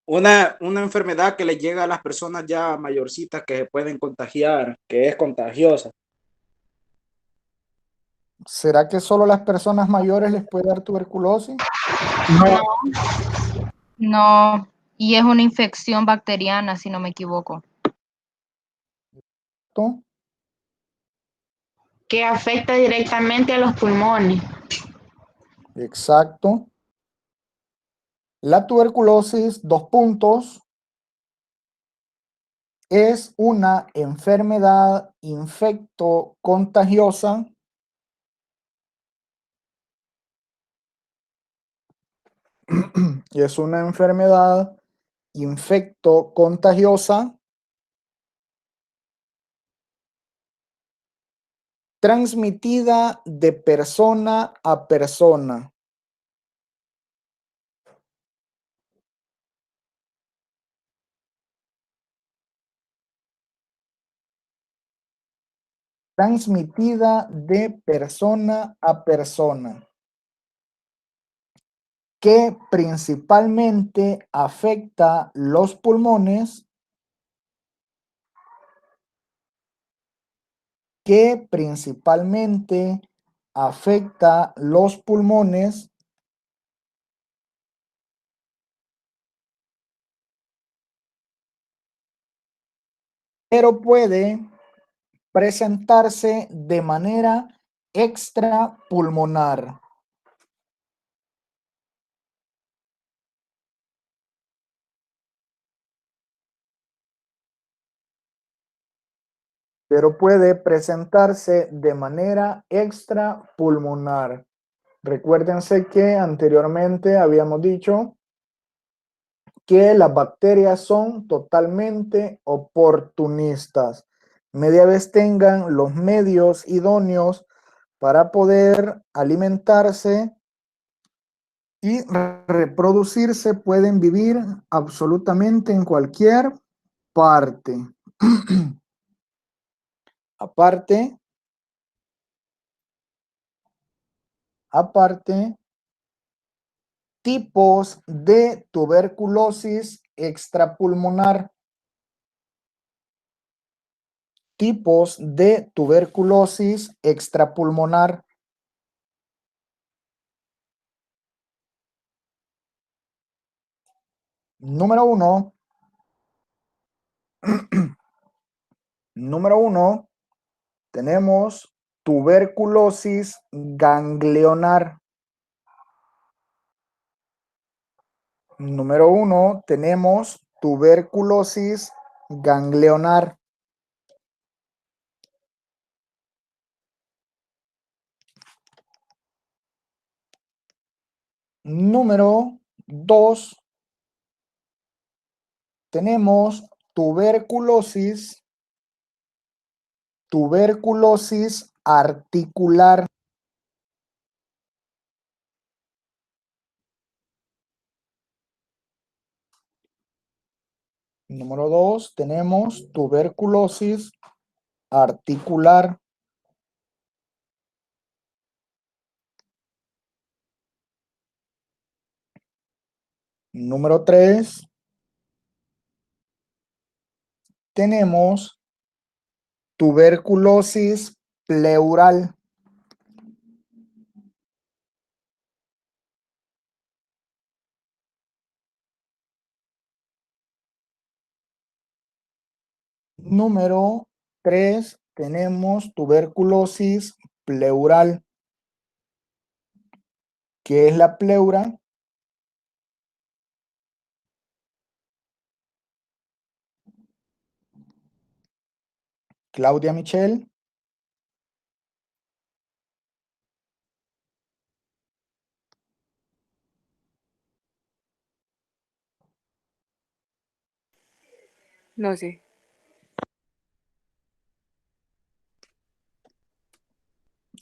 Una enfermedad que le llega a las personas ya mayorcitas que se pueden contagiar, que es contagiosa. ¿Será que solo las personas mayores les puede dar tuberculosis? No, no, y es una infección bacteriana, si no me equivoco. ¿Tú? Que afecta directamente a los pulmones. Exacto. La tuberculosis, 2 puntos, es una enfermedad infecto-contagiosa es una enfermedad infecto-contagiosa transmitida de persona a persona. Transmitida de persona a persona, que principalmente afecta los pulmones, pero puede presentarse de manera extrapulmonar. Pero puede presentarse de manera extrapulmonar. Recuérdense que anteriormente habíamos dicho que las bacterias son totalmente oportunistas. Media vez tengan los medios idóneos para poder alimentarse y reproducirse, pueden vivir absolutamente en cualquier parte. Aparte, tipos de tuberculosis extrapulmonar. Tipos de tuberculosis extrapulmonar. Número uno. Número uno, tenemos tuberculosis ganglionar. Número uno, tenemos tuberculosis ganglionar. Número 2, tenemos tuberculosis articular. Número 2, tenemos tuberculosis articular. Número 3, tenemos tuberculosis pleural. Número 3, tenemos tuberculosis pleural. ¿Qué es la pleura? Claudia Michelle. No sé.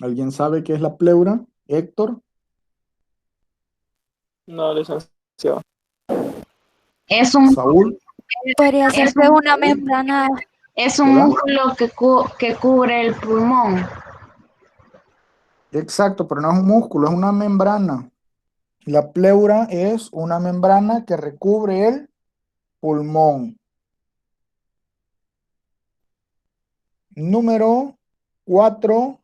¿Alguien sabe qué es la pleura? Héctor. No, licenciado. Es un, Saúl. Podría ser que una membrana. Es un ¿Verdad? músculo que cubre el pulmón. Exacto, pero no es un músculo, es una membrana. La pleura es una membrana que recubre el pulmón. Número 4,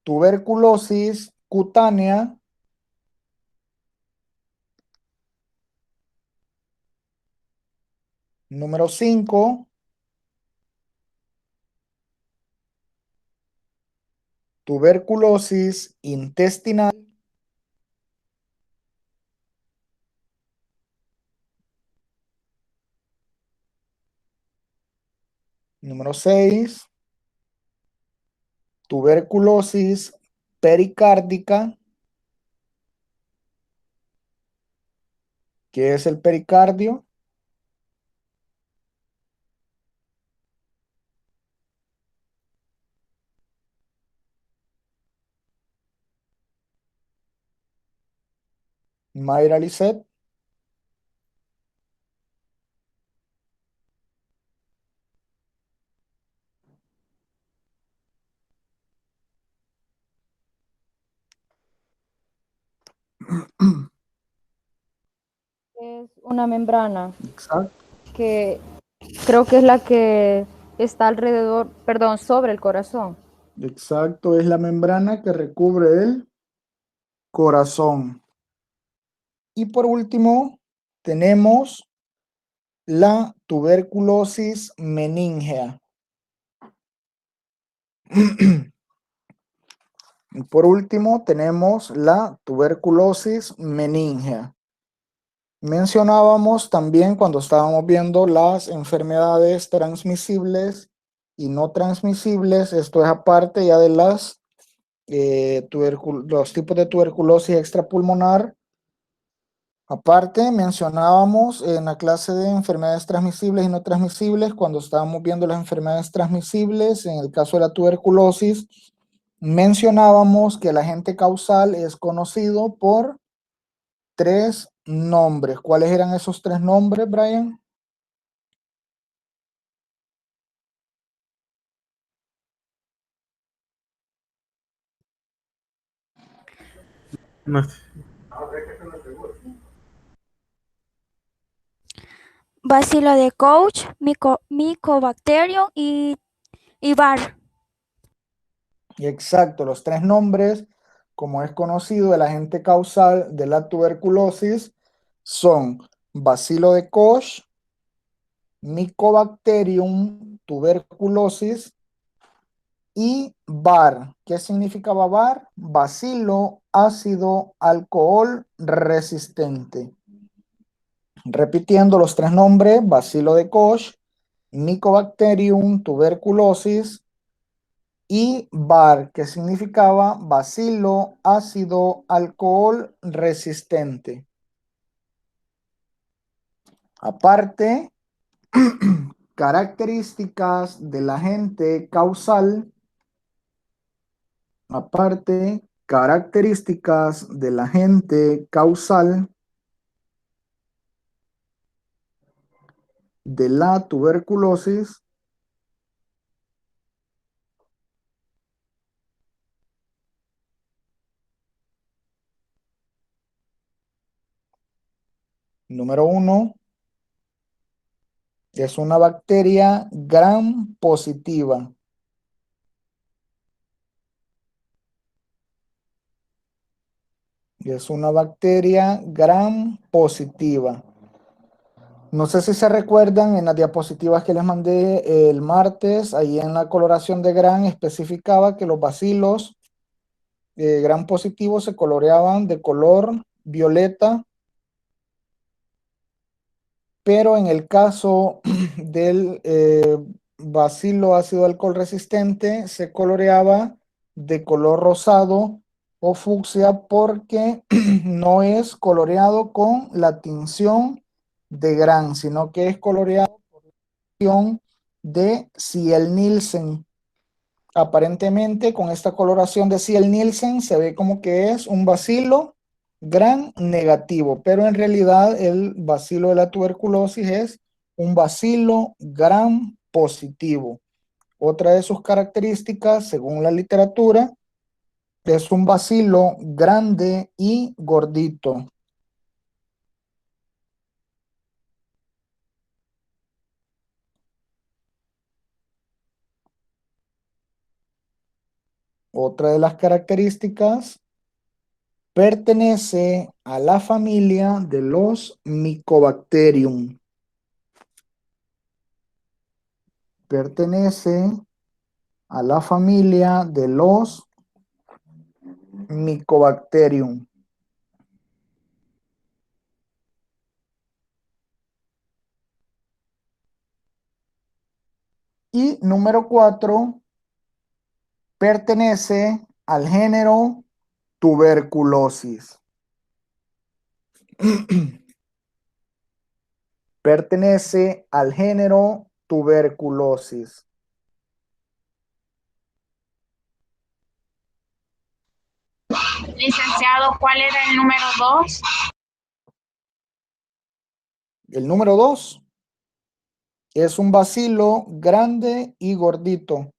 tuberculosis cutánea. Número 5, tuberculosis intestinal. Número 6, tuberculosis pericárdica. ¿Qué es el pericardio? Mayra Lisset. Es una membrana Exacto. que creo que es la que está alrededor, perdón, sobre el corazón. Exacto, es la membrana que recubre el corazón. Y por último, tenemos la tuberculosis meningea. Y por último, tenemos la tuberculosis meningea. Mencionábamos también cuando estábamos viendo las enfermedades transmisibles y no transmisibles, esto es aparte ya de las los tipos de tuberculosis extrapulmonar. Aparte, mencionábamos en la clase de enfermedades transmisibles y no transmisibles, cuando estábamos viendo las enfermedades transmisibles, en el caso de la tuberculosis, mencionábamos que el agente causal es conocido por 3 nombres. ¿Cuáles eran esos 3 nombres, Brian? No, Bacilo de Koch, Mycobacterium y VAR. Exacto, los 3 nombres, como es conocido, el agente causal de la tuberculosis son Bacilo de Koch, Mycobacterium tuberculosis y VAR. ¿Qué significaba VAR? Bacilo ácido alcohol resistente. Repitiendo los 3 nombres, Bacilo de Koch, Mycobacterium tuberculosis y VAR, que significaba bacilo ácido alcohol resistente. Aparte, características del agente causal. Aparte, características del agente causal de la tuberculosis. Número 1, es una bacteria gram positiva. Es una bacteria gram positiva. No sé si se recuerdan en las diapositivas que les mandé el martes, ahí en la coloración de gram especificaba que los bacilos gram positivos se coloreaban de color violeta, pero en el caso del bacilo ácido alcohol resistente se coloreaba de color rosado o fucsia porque no es coloreado con la tinción de Gram, sino que es coloreado por la tinción de Ciel-Nielsen. Aparentemente con esta coloración de Ciel-Nielsen se ve como que es un bacilo Gram negativo, pero en realidad el bacilo de la tuberculosis es un bacilo Gram positivo. Otra de sus características, según la literatura, Es un bacilo grande y gordito. Otra de las características, pertenece a la familia de los Mycobacterium. Pertenece a la familia de los Mycobacterium. Y número 4, pertenece al género Tuberculosis. Pertenece al género Tuberculosis. Licenciado, ¿cuál era el número 2? El número 2 es un bacilo grande y gordito.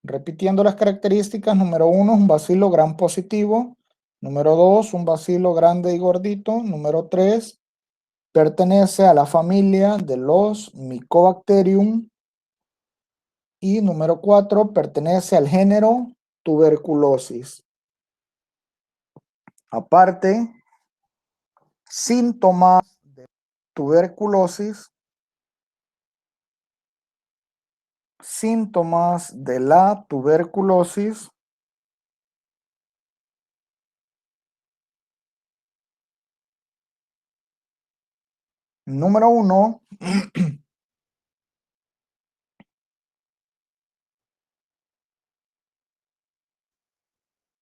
Repitiendo las características, número 1 es un bacilo gram positivo. Número 2, un bacilo grande y gordito. Número 3, pertenece a la familia de los Mycobacterium. Y número 4, pertenece al género Tuberculosis. Aparte, síntomas de tuberculosis. Síntomas de la tuberculosis número 1,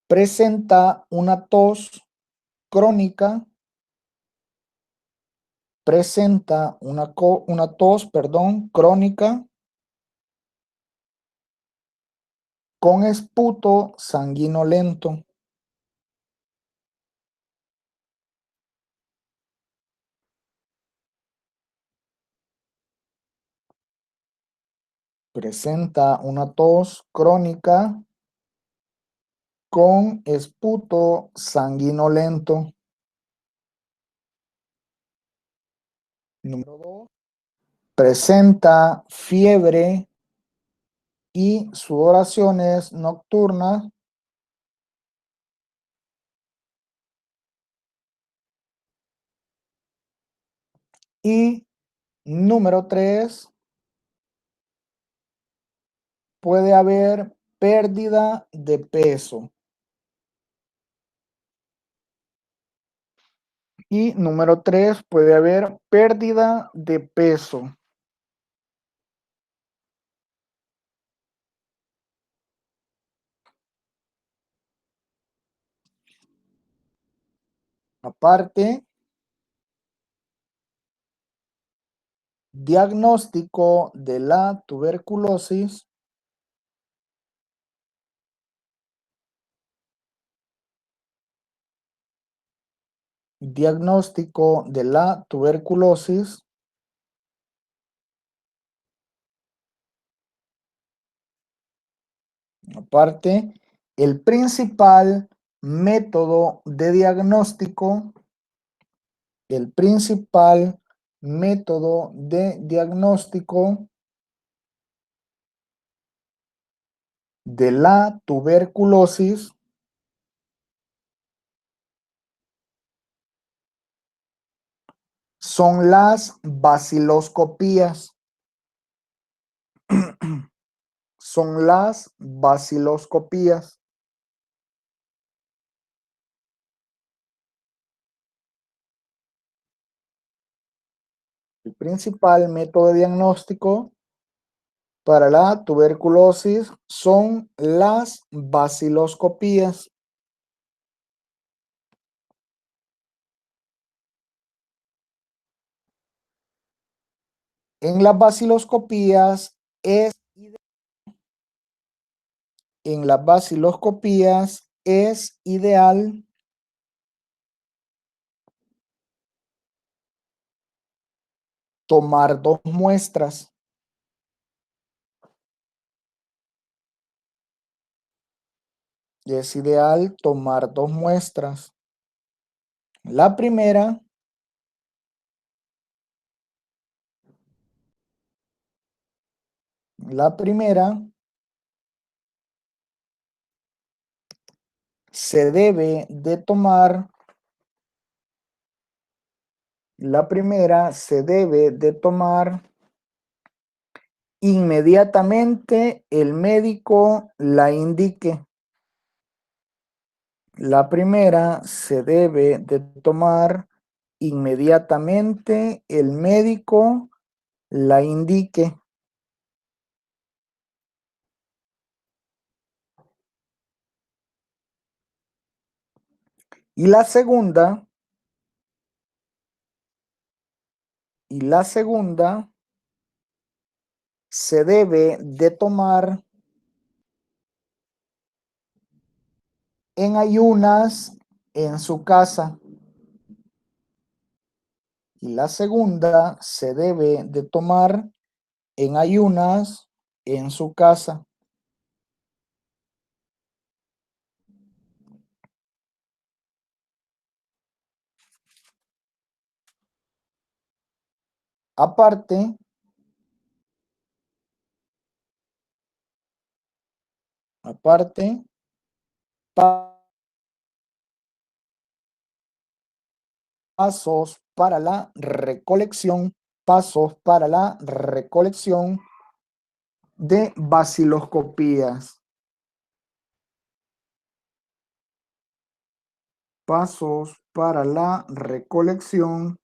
presenta una tos crónica, crónica con esputo sanguinolento. Presenta una tos crónica con esputo sanguinolento. Número 2, presenta fiebre y sudoraciones nocturnas. Y número 3, puede haber pérdida de peso. Y número 3, puede haber pérdida de peso. Aparte, diagnóstico de la tuberculosis. Diagnóstico de la tuberculosis. Aparte, el principal método de diagnóstico, de la tuberculosis son las baciloscopías. Son las baciloscopías. El principal método de diagnóstico para la tuberculosis son las baciloscopías. En las baciloscopías es ideal tomar 2 muestras. es ideal tomar 2 muestras. La primera se debe de tomar, inmediatamente el médico la indique. La primera se debe de tomar inmediatamente el médico la indique. Y la segunda se debe de tomar en ayunas en su casa. Y la segunda se debe de tomar en ayunas en su casa. Aparte, pasos para la recolección de baciloscopías. Pasos para la recolección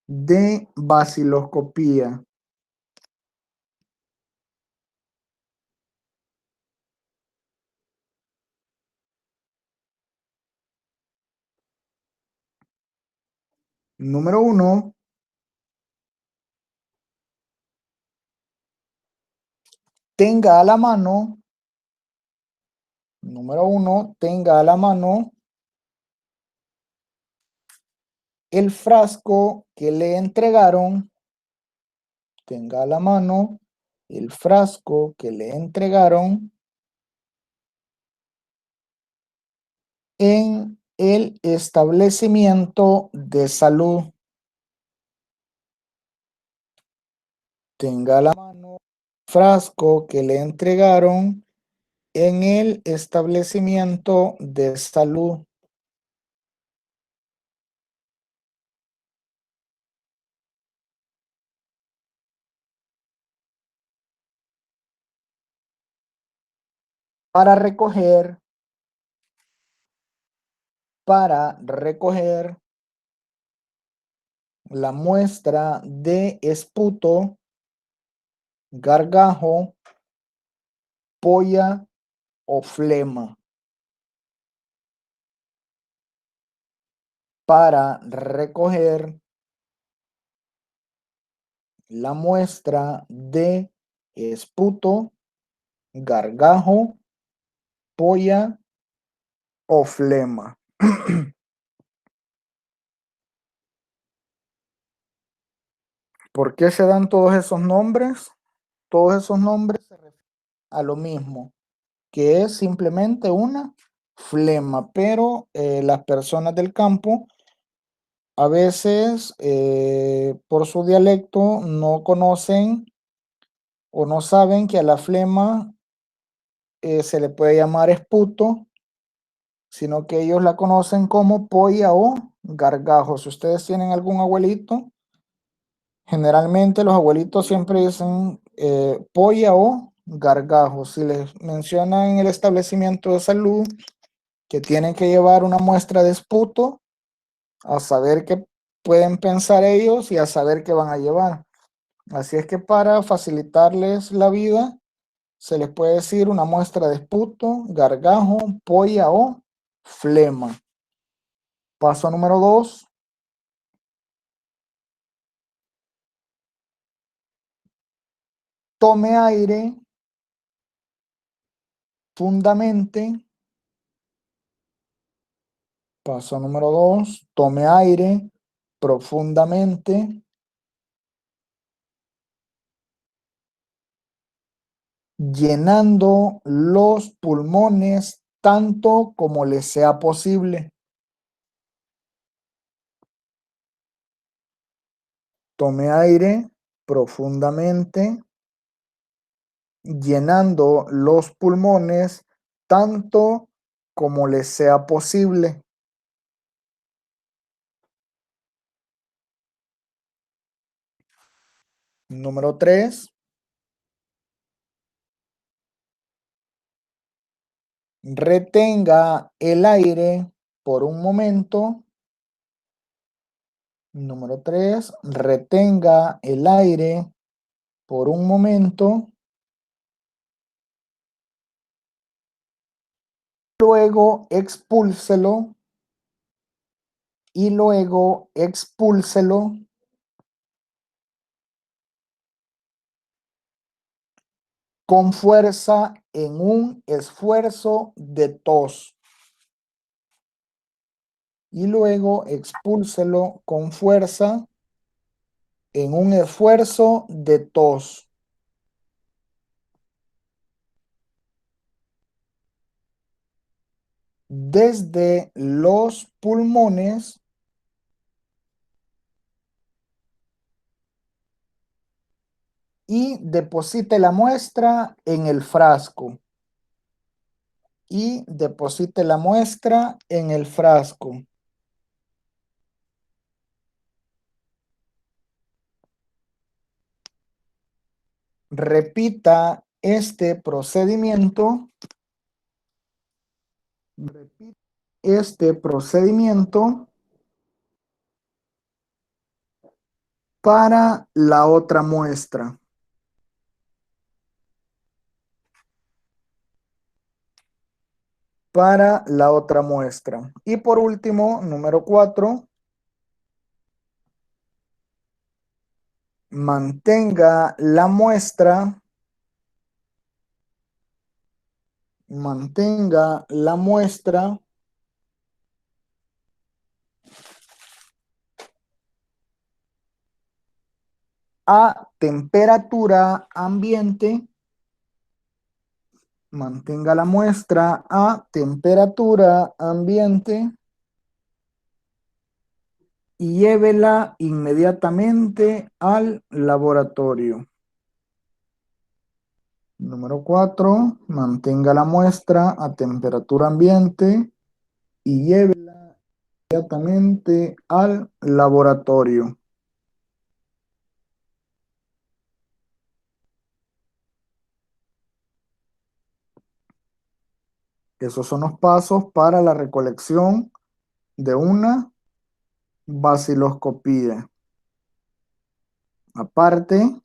de baciloscopía. Número 1. Tenga a la mano. Número 1. Tenga a la mano el frasco que le entregaron. Tenga a la mano el frasco que le entregaron en el establecimiento de salud. Tenga a la mano el frasco que le entregaron en el establecimiento de salud. Para recoger la muestra de esputo, gargajo, polla o flema. Para recoger la muestra de esputo, gargajo, polla o flema. ¿Por qué se dan todos esos nombres? Todos esos nombres se refieren a lo mismo, que es simplemente una flema, pero las personas del campo a veces por su dialecto no conocen o no saben que a la flema se le puede llamar esputo, sino que ellos la conocen como polla o gargajo. Si ustedes tienen algún abuelito, generalmente los abuelitos siempre dicen polla o gargajo. Si les mencionan en el establecimiento de salud que tienen que llevar una muestra de esputo, a saber qué pueden pensar ellos y a saber qué van a llevar. Así es que para facilitarles la vida, se les puede decir una muestra de esputo, gargajo, polla o flema. Paso número 2. Tome aire profundamente. Paso número 2. Tome aire profundamente. llenando los pulmones tanto como les sea posible. Tome aire profundamente, llenando los pulmones tanto como les sea posible. Número 3. Retenga el aire por un momento. Número 3. Retenga el aire por un momento. Luego expúlselo. Y luego expúlselo con fuerza en un esfuerzo de tos. Y luego expúlselo con fuerza en un esfuerzo de tos. Desde los pulmones y deposite la muestra en el frasco. Y deposite la muestra en el frasco. Repita este procedimiento. Repita este procedimiento para la otra muestra. Para la otra muestra. Y por último, número 4. Mantenga la muestra. Mantenga la muestra a temperatura ambiente. Mantenga la muestra a temperatura ambiente y llévela inmediatamente al laboratorio. Número 4. Mantenga la muestra a temperatura ambiente y llévela inmediatamente al laboratorio. Esos son los pasos para la recolección de una baciloscopía. Aparte,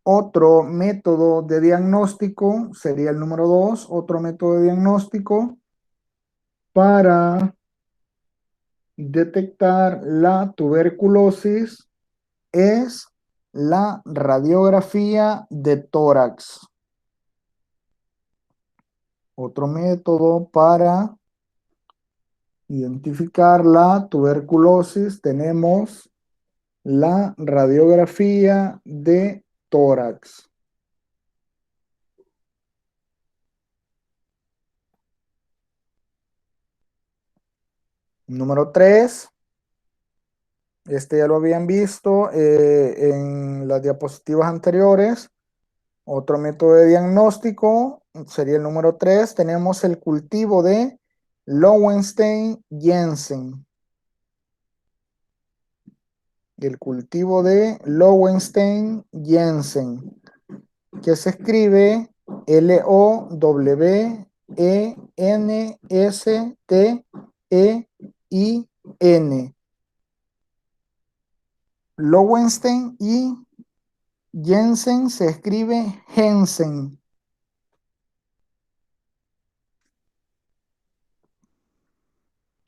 otro método de diagnóstico sería el número 2, otro método de diagnóstico para detectar la tuberculosis es la radiografía de tórax. Otro método para identificar la tuberculosis tenemos la radiografía de tórax. Número 3. Este ya lo habían visto en las diapositivas anteriores. Otro método de diagnóstico sería el número 3. Tenemos el cultivo de Lowenstein-Jensen. El cultivo de Lowenstein-Jensen, que se escribe Lowenstein. Lowenstein y Jensen se escribe Jensen.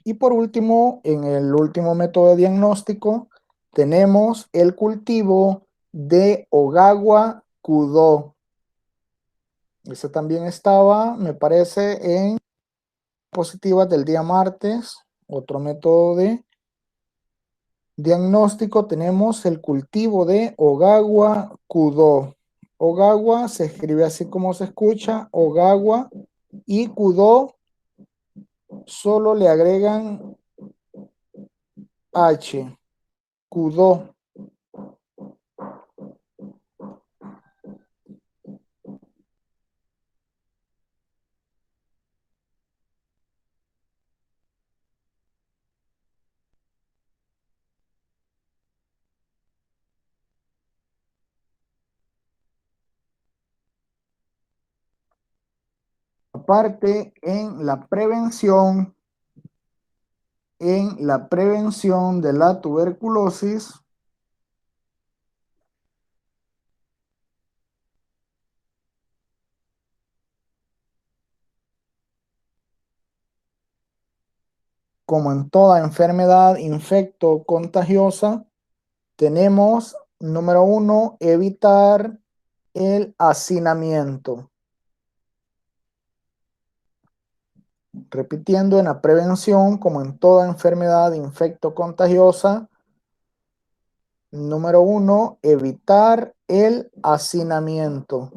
Y por último, en el último método de diagnóstico, tenemos el cultivo de Ogawa-Kudo. Ese también estaba, me parece, en diapositivas del día martes. Otro método de Diagnóstico, tenemos el cultivo de Ogawa Kudo. Ogawa se escribe así como se escucha, Ogawa, y Kudo solo le agregan H, Kudo. Aparte, en la prevención de la tuberculosis, como en toda enfermedad infecto-contagiosa, tenemos, número 1, evitar el hacinamiento. Repitiendo, en la prevención, como en toda enfermedad infecto-contagiosa, número 1, evitar el hacinamiento.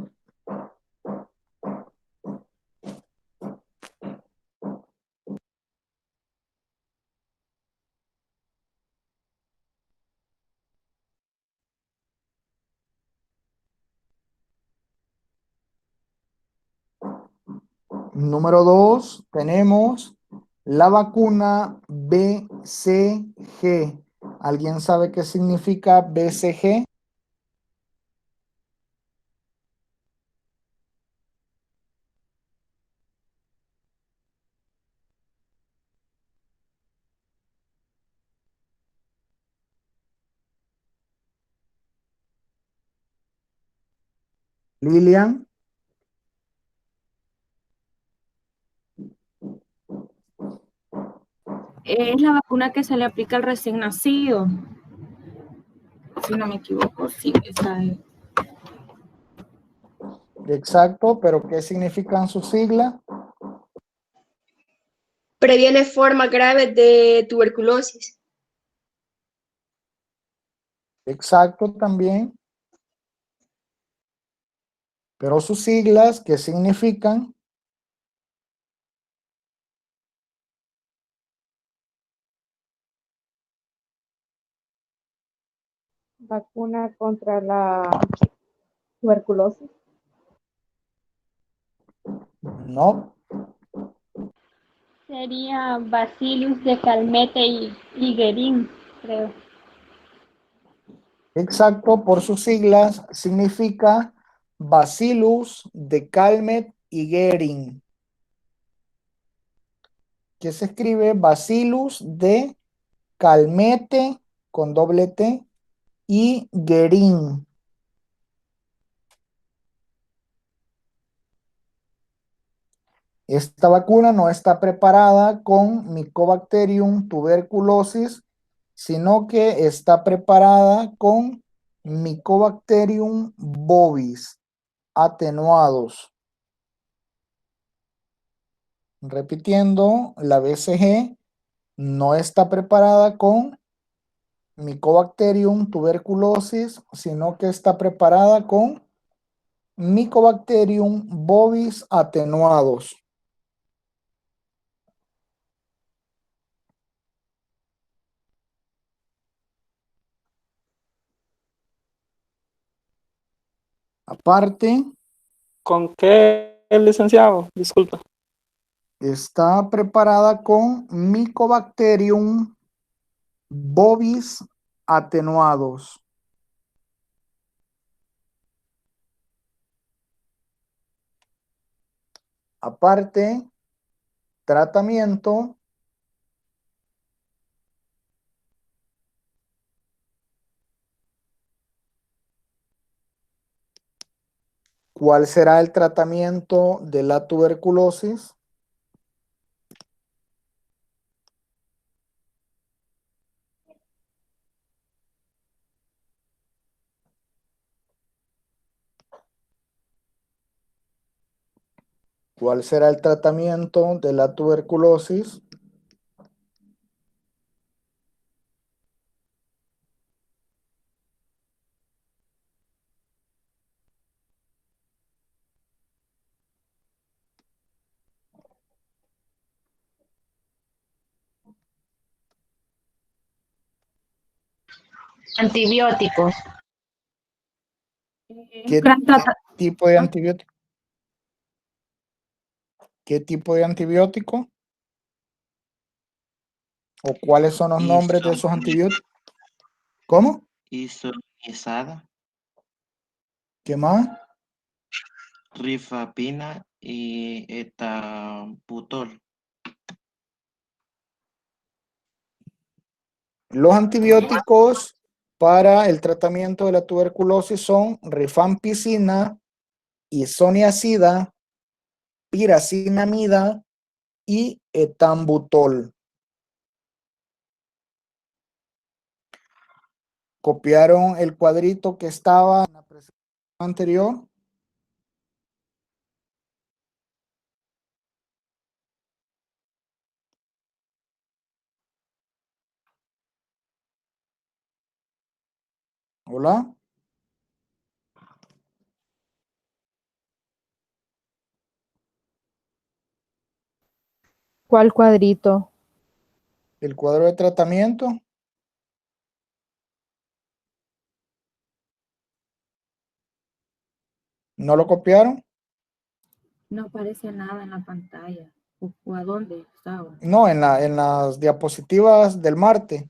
Número 2, tenemos la vacuna BCG. ¿Alguien sabe qué significa BCG? Lilian. Es la vacuna que se le aplica al recién nacido. Si no me equivoco, sí, esa es. Exacto, pero ¿qué significan sus siglas? Previene formas graves de tuberculosis. Exacto también. Pero sus siglas, ¿qué significan? Vacuna contra la tuberculosis. No. Sería Bacillus de Calmette y Guerin, creo. Exacto, por sus siglas significa Bacillus de Calmette y Guerin, que se escribe Bacillus de Calmette con doble T y Guerin. Esta vacuna no está preparada con Mycobacterium tuberculosis, sino que está preparada con Mycobacterium bovis atenuados. Repitiendo, la BCG no está preparada con Mycobacterium tuberculosis, sino que está preparada con Mycobacterium bovis atenuados. Aparte, ¿Con qué, licenciado? Disculpa. está preparada con Mycobacterium bovis atenuados. Aparte, tratamiento. ¿Cuál será el tratamiento de la tuberculosis? ¿Cuál será el tratamiento de la tuberculosis? Antibióticos. ¿Qué Gran trata- tipo de antibiótico? ¿Qué tipo de antibiótico? ¿O cuáles son los nombres de esos antibióticos? ¿Cómo? Isoniazida, ¿Qué más? rifapina y etabutol. Los antibióticos para el tratamiento de la tuberculosis son rifampicina, isoniazida, piracinamida y etambutol. ¿Copiaron el cuadrito que estaba en la presentación anterior? Hola. ¿Cuál cuadrito? El cuadro de tratamiento. ¿No lo copiaron? No aparece nada en la pantalla. ¿O a dónde estaba? No, en las diapositivas del martes.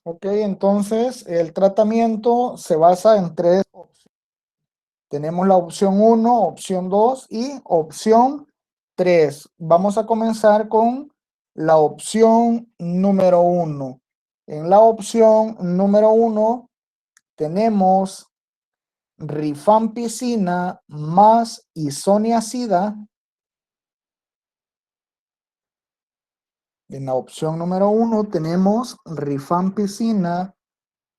Ok, entonces el tratamiento se basa en 3 opciones. Tenemos la opción 1, opción 2 y opción 3. Vamos a comenzar con la opción número 1. En la opción número 1 tenemos rifampicina más isoniazida. En la opción número 1 tenemos rifampicina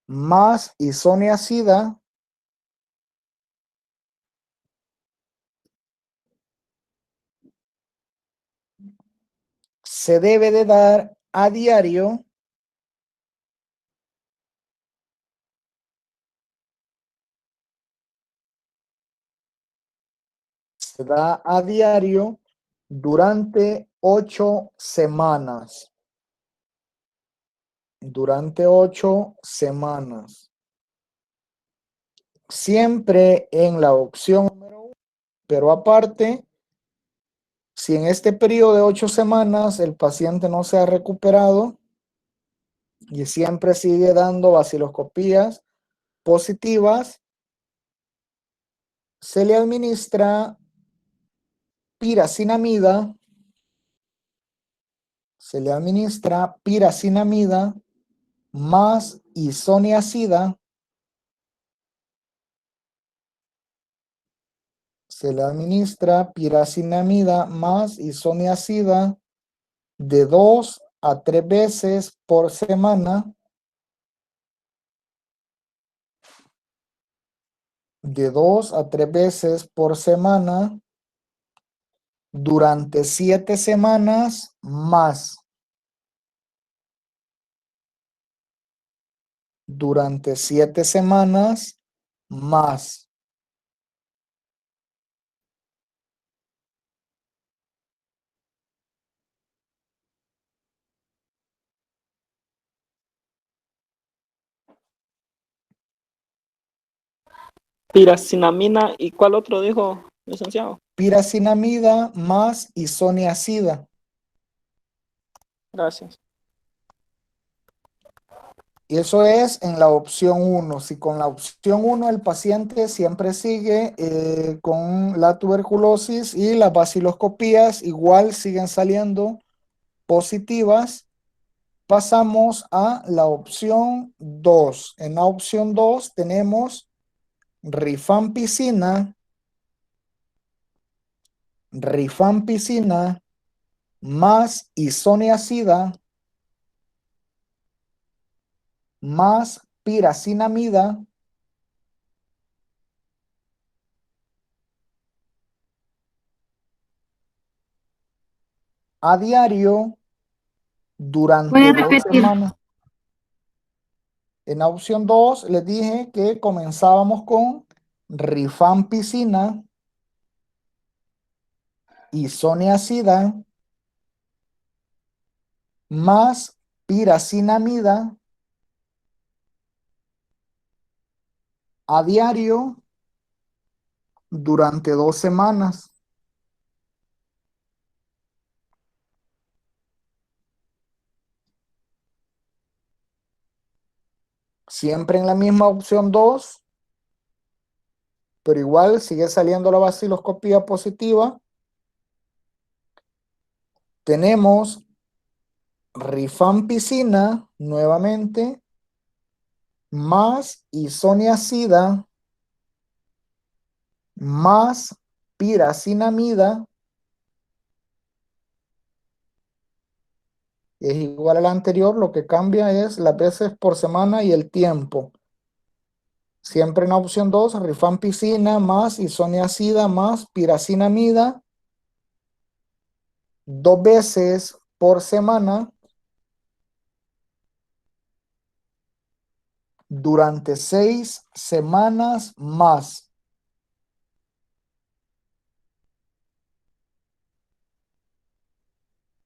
más isoniazida. Se debe de dar a diario. Se da a diario durante 8 semanas. Durante 8 semanas. Siempre en la opción número 1, pero aparte, si en este periodo de 8 semanas el paciente no se ha recuperado y siempre sigue dando vaciloscopías positivas, se le administra piracinamida. Se le administra piracinamida más isoniazida. Se le administra piracinamida más isoniazida de 2 a 3 veces por semana. De 2 a 3 veces por semana durante 7 semanas más. Durante 7 semanas más. Piracinamina, ¿y cuál otro dijo, licenciado? Piracinamida más isoniazida. Gracias. Y eso es en la opción 1. Si con la opción 1 el paciente siempre sigue con la tuberculosis y las vaciloscopías igual siguen saliendo positivas, pasamos a la opción 2. En la opción 2 tenemos rifampicina más isoniazida más piracinamida a diario durante ¿Puede 2 repetir? semanas. En la opción 2 les dije que comenzábamos con rifampicina, isoniazida, más piracinamida a diario durante 2 semanas. Siempre en la misma opción 2, pero igual sigue saliendo la vaciloscopía positiva. Tenemos rifampicina nuevamente, más isoniazida, más piracinamida, es igual a la anterior, lo que cambia es las veces por semana y el tiempo. Siempre en la opción 2, rifampicina más isoniazida más piracinamida, 2 veces por semana durante 6 semanas más.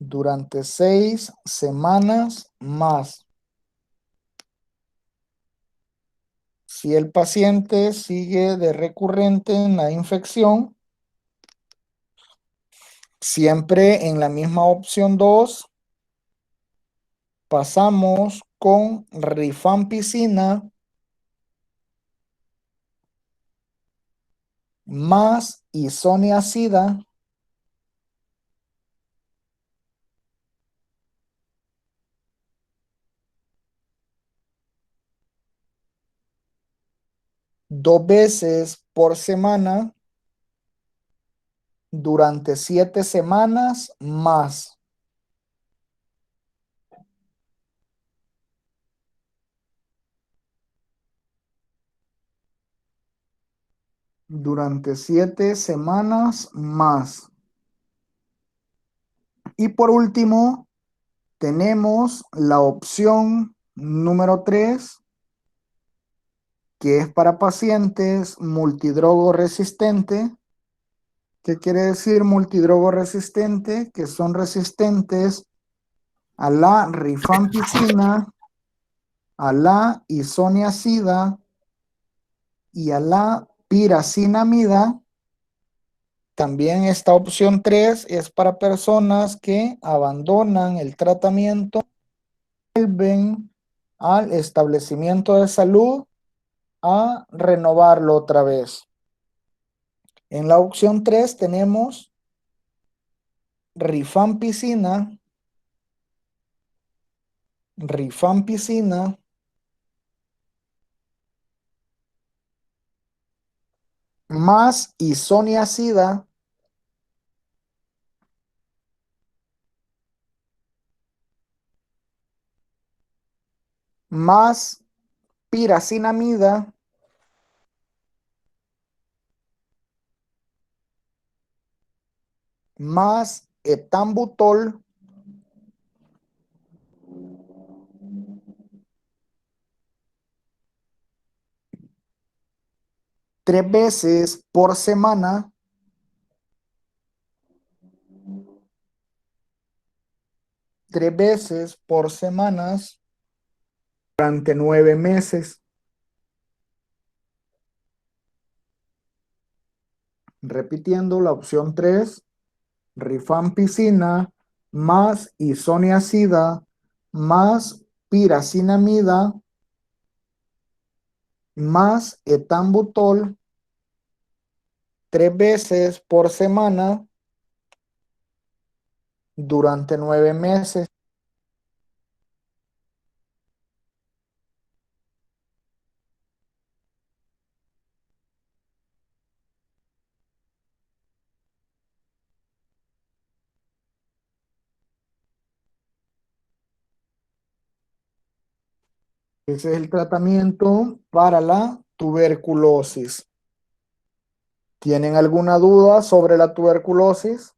Durante 6 semanas más. Si el paciente sigue de recurrente en la infección, siempre en la misma opción 2, pasamos con rifampicina más isoniazida dos veces por semana durante 7 semanas más. Durante 7 semanas más. Y por último, tenemos la opción número 3, que es para pacientes multidrogo resistente. ¿Qué quiere decir multidrogo resistente? Que son resistentes a la rifampicina, a la isoniazida y a la piracinamida. También esta opción 3 es para personas que abandonan el tratamiento, vuelven al establecimiento de salud a renovarlo otra vez. En la opción 3 tenemos rifampicina, más isoniazida más piracinamida más etambutol tres veces por semana durante 9 meses. Repitiendo, la opción 3, rifampicina más isoniazida más piracinamida más etambutol 3 veces por semana durante 9 meses. Ese es el tratamiento para la tuberculosis. ¿Tienen alguna duda sobre la tuberculosis?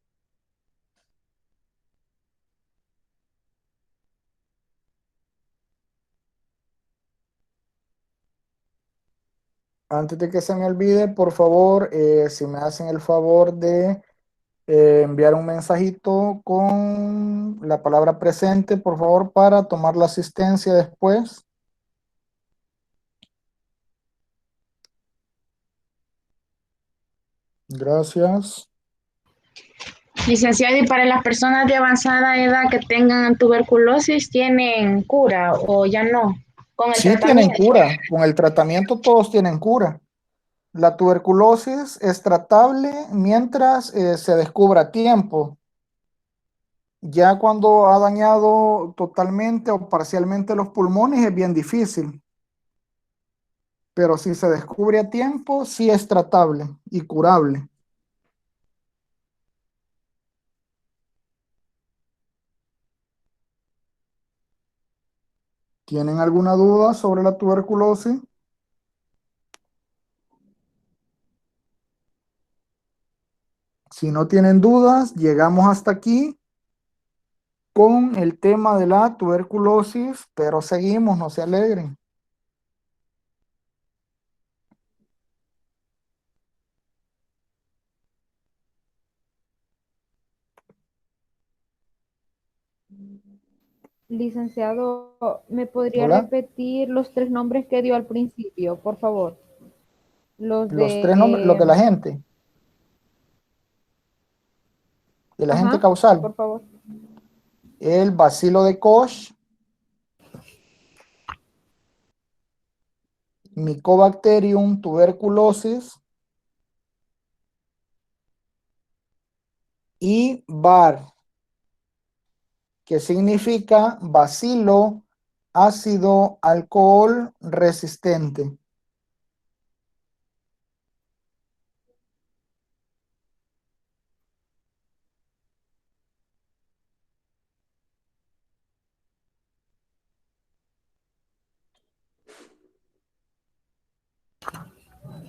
Antes de que se me olvide, por favor, si me hacen el favor de enviar un mensajito con la palabra presente, por favor, para tomar la asistencia después. Gracias. Licenciado, ¿y para las personas de avanzada edad que tengan tuberculosis, tienen cura o ya no? Con el Sí tienen tratamiento. cura. Con el tratamiento todos tienen cura. La tuberculosis es tratable mientras se descubra a tiempo. Ya cuando ha dañado totalmente o parcialmente los pulmones es bien difícil. Pero si se descubre a tiempo, sí es tratable y curable. ¿Tienen alguna duda sobre la tuberculosis? Si no tienen dudas, llegamos hasta aquí con el tema de la tuberculosis, pero seguimos, no se alegren. Licenciado, ¿me podría Hola. repetir los 3 nombres que dio al principio, por favor? Los Los 3 nombres, los de la gente. El agente ajá, causal. por favor. El bacilo de Koch, Mycobacterium tuberculosis y BAR, que significa bacilo ácido alcohol resistente.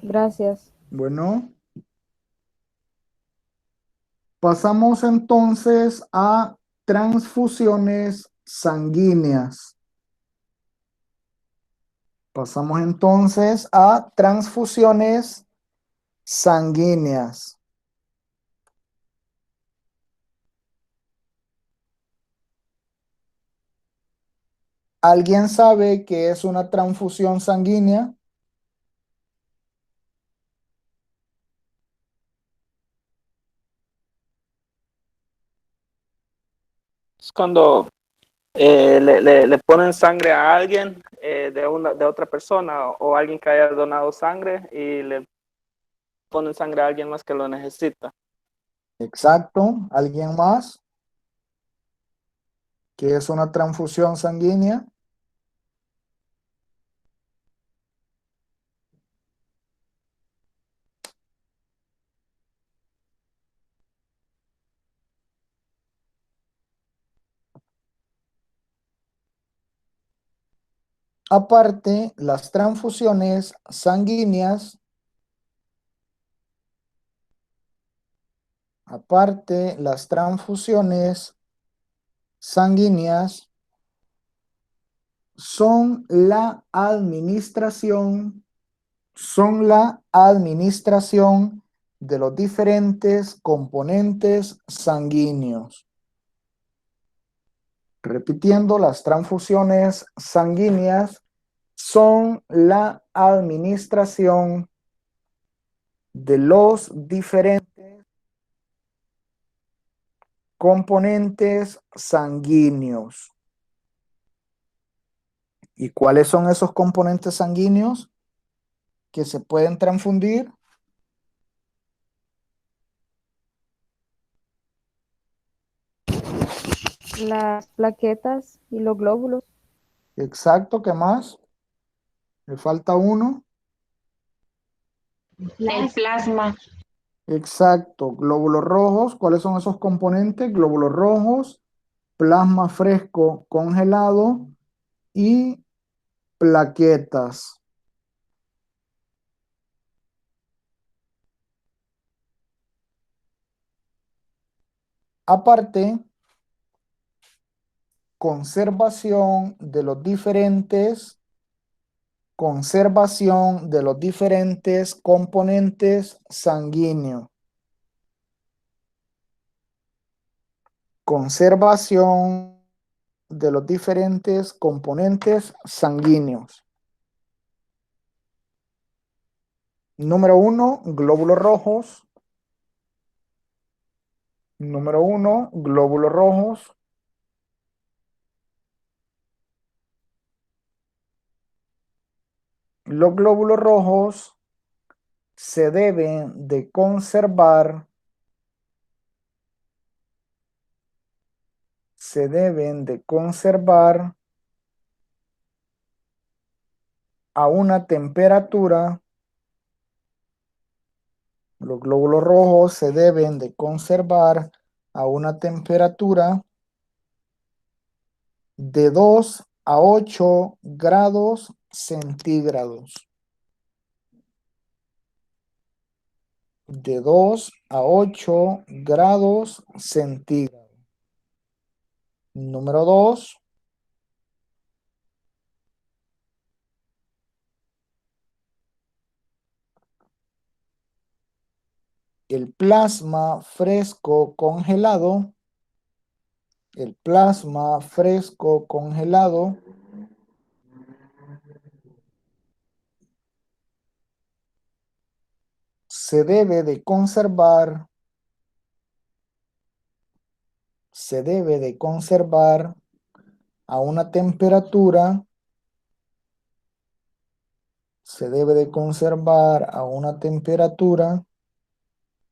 Gracias. Bueno, pasamos entonces a transfusiones sanguíneas. Pasamos entonces a transfusiones sanguíneas. ¿Alguien sabe qué es una transfusión sanguínea? Es cuando le ponen sangre a alguien de otra persona o alguien que haya donado sangre y le ponen sangre a alguien más que lo necesita. Exacto. ¿Alguien más? ¿Qué es una transfusión sanguínea? Aparte, las transfusiones sanguíneas, son la administración de los diferentes componentes sanguíneos. Repitiendo, las transfusiones sanguíneas son la administración de los diferentes componentes sanguíneos. ¿Y cuáles son esos componentes sanguíneos que se pueden transfundir? Las plaquetas y los glóbulos. Exacto, ¿qué más? Le falta uno. El plasma. Exacto, glóbulos rojos. ¿Cuáles son esos componentes? Glóbulos rojos, plasma fresco congelado y plaquetas. Aparte, conservación de los diferentes conservación de los diferentes componentes sanguíneos. Conservación de los diferentes componentes sanguíneos. Número 1, glóbulos rojos. Número 1, glóbulos rojos. Los glóbulos rojos se deben de conservar a una temperatura. Los glóbulos rojos se deben de conservar a una temperatura de 2 a 8 grados centígrados. De 2 a 8 grados centígrados. Número 2. El plasma fresco congelado. El plasma fresco congelado se debe de conservar a una temperatura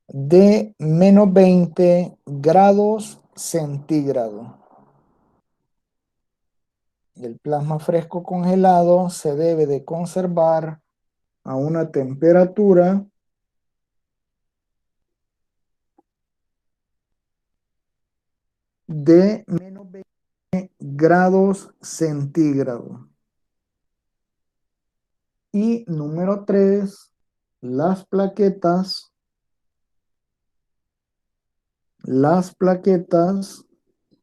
de menos 20 grados centígrados. El plasma fresco congelado se debe de conservar a una temperatura de menos 20 grados centígrados. Y número 3, las plaquetas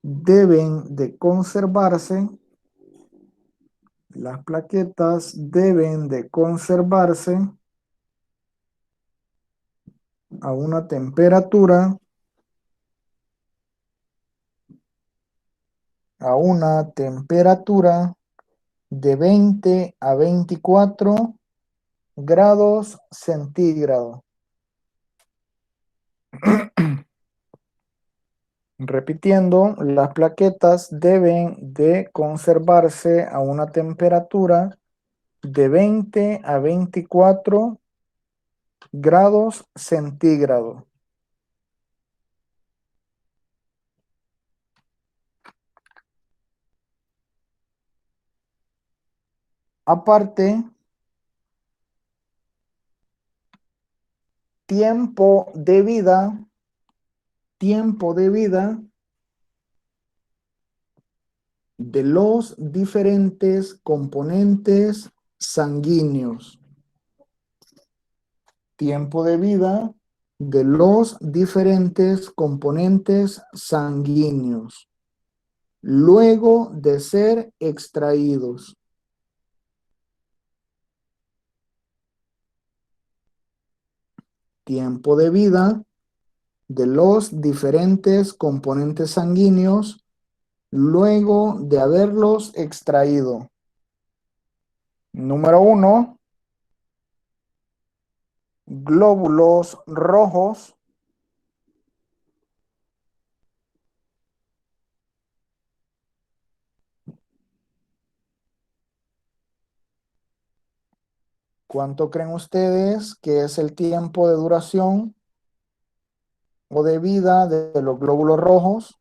deben de conservarse a una temperatura de 20 a 24 grados centígrados. Repitiendo, las plaquetas deben de conservarse a una temperatura de 20 a 24 grados centígrados. Aparte, tiempo de vida de los diferentes componentes sanguíneos. Tiempo de vida de los diferentes componentes sanguíneos luego de ser extraídos. Tiempo de vida de los diferentes componentes sanguíneos luego de haberlos extraído. Número 1, glóbulos rojos. ¿Cuánto creen ustedes que es el tiempo de duración o de vida de los glóbulos rojos?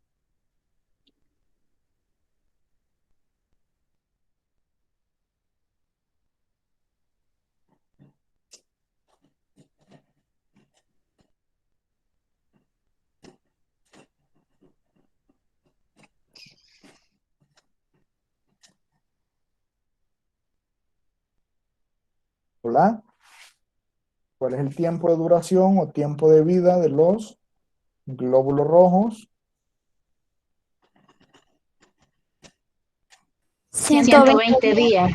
Hola. ¿Cuál es el tiempo de duración o tiempo de vida de los glóbulos rojos? 120 días.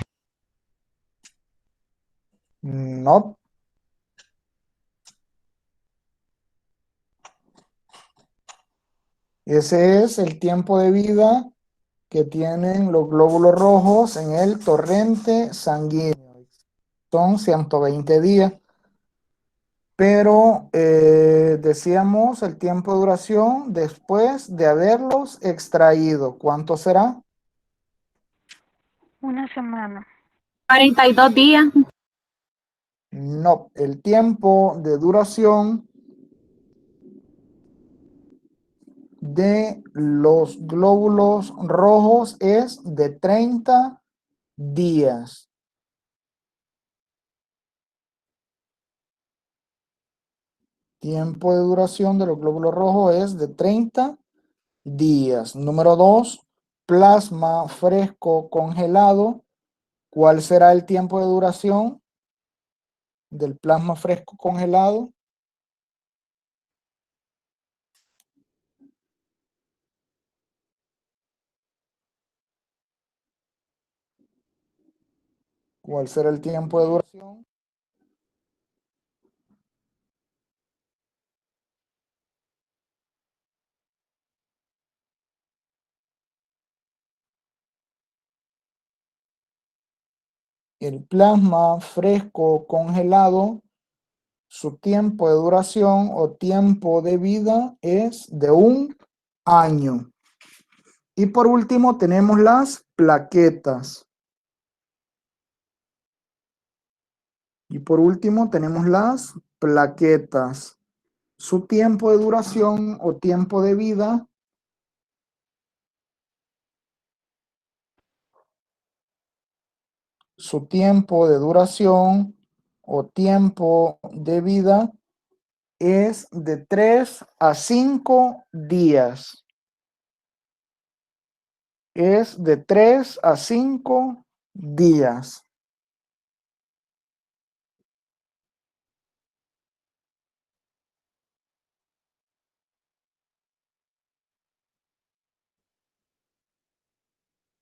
No. Ese es el tiempo de vida que tienen los glóbulos rojos en el torrente sanguíneo. Son 120 días. Pero decíamos el tiempo de duración después de haberlos extraído. ¿Cuánto será? Una semana. 42 días. No, el tiempo de duración de los glóbulos rojos es de 30 días. Tiempo de duración de los glóbulos rojos es de 30 días. Número 2, plasma fresco congelado. ¿Cuál será el tiempo de duración del plasma fresco congelado? ¿Cuál será el tiempo de duración? El plasma fresco congelado, su tiempo de duración o tiempo de vida es de 1 año. Y por último tenemos las plaquetas. Su tiempo de duración o tiempo de vida es de 3 a 5 días. Es de 3 a 5 días.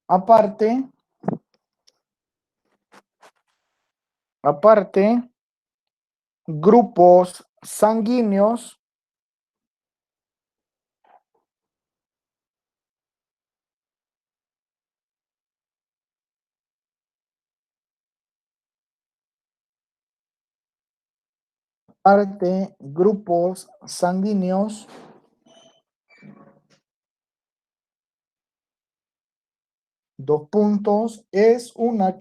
Aparte, grupos sanguíneos dos puntos, es una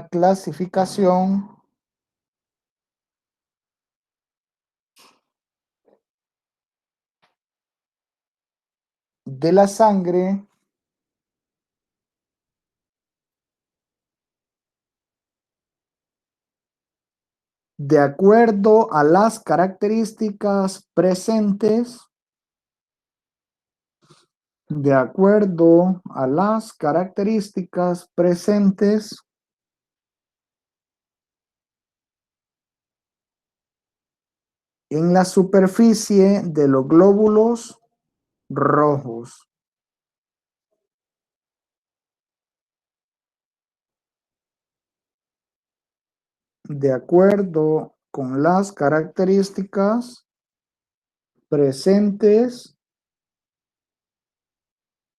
clasificación de la sangre de acuerdo a las características presentes en la superficie de los glóbulos rojos. De acuerdo con las características presentes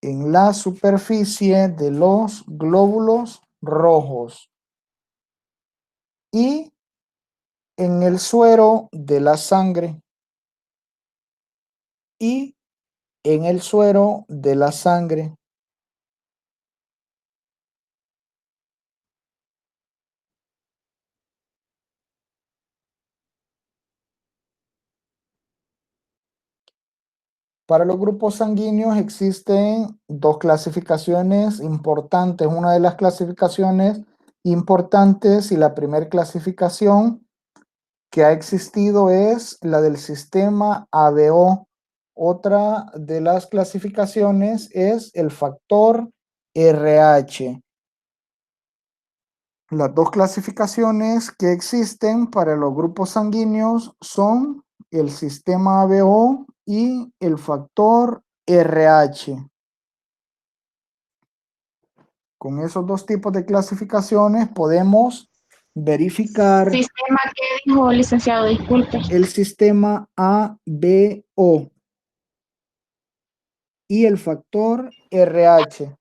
en la superficie de los glóbulos rojos y en el suero de la sangre. Para los grupos sanguíneos existen dos clasificaciones importantes. Una de las clasificaciones importantes y la primera clasificación que ha existido es la del sistema ABO. Otra de las clasificaciones es el factor RH. Las dos clasificaciones que existen para los grupos sanguíneos son el sistema ABO y el factor RH. Con esos dos tipos de clasificaciones podemos verificar ¿Sistema qué dijo, licenciado? Disculpe. el sistema ABO y el factor RH.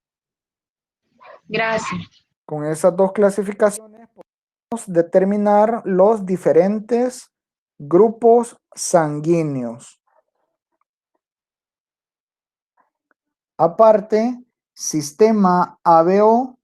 Gracias. Con esas dos clasificaciones podemos determinar los diferentes grupos sanguíneos. Aparte, sistema ABO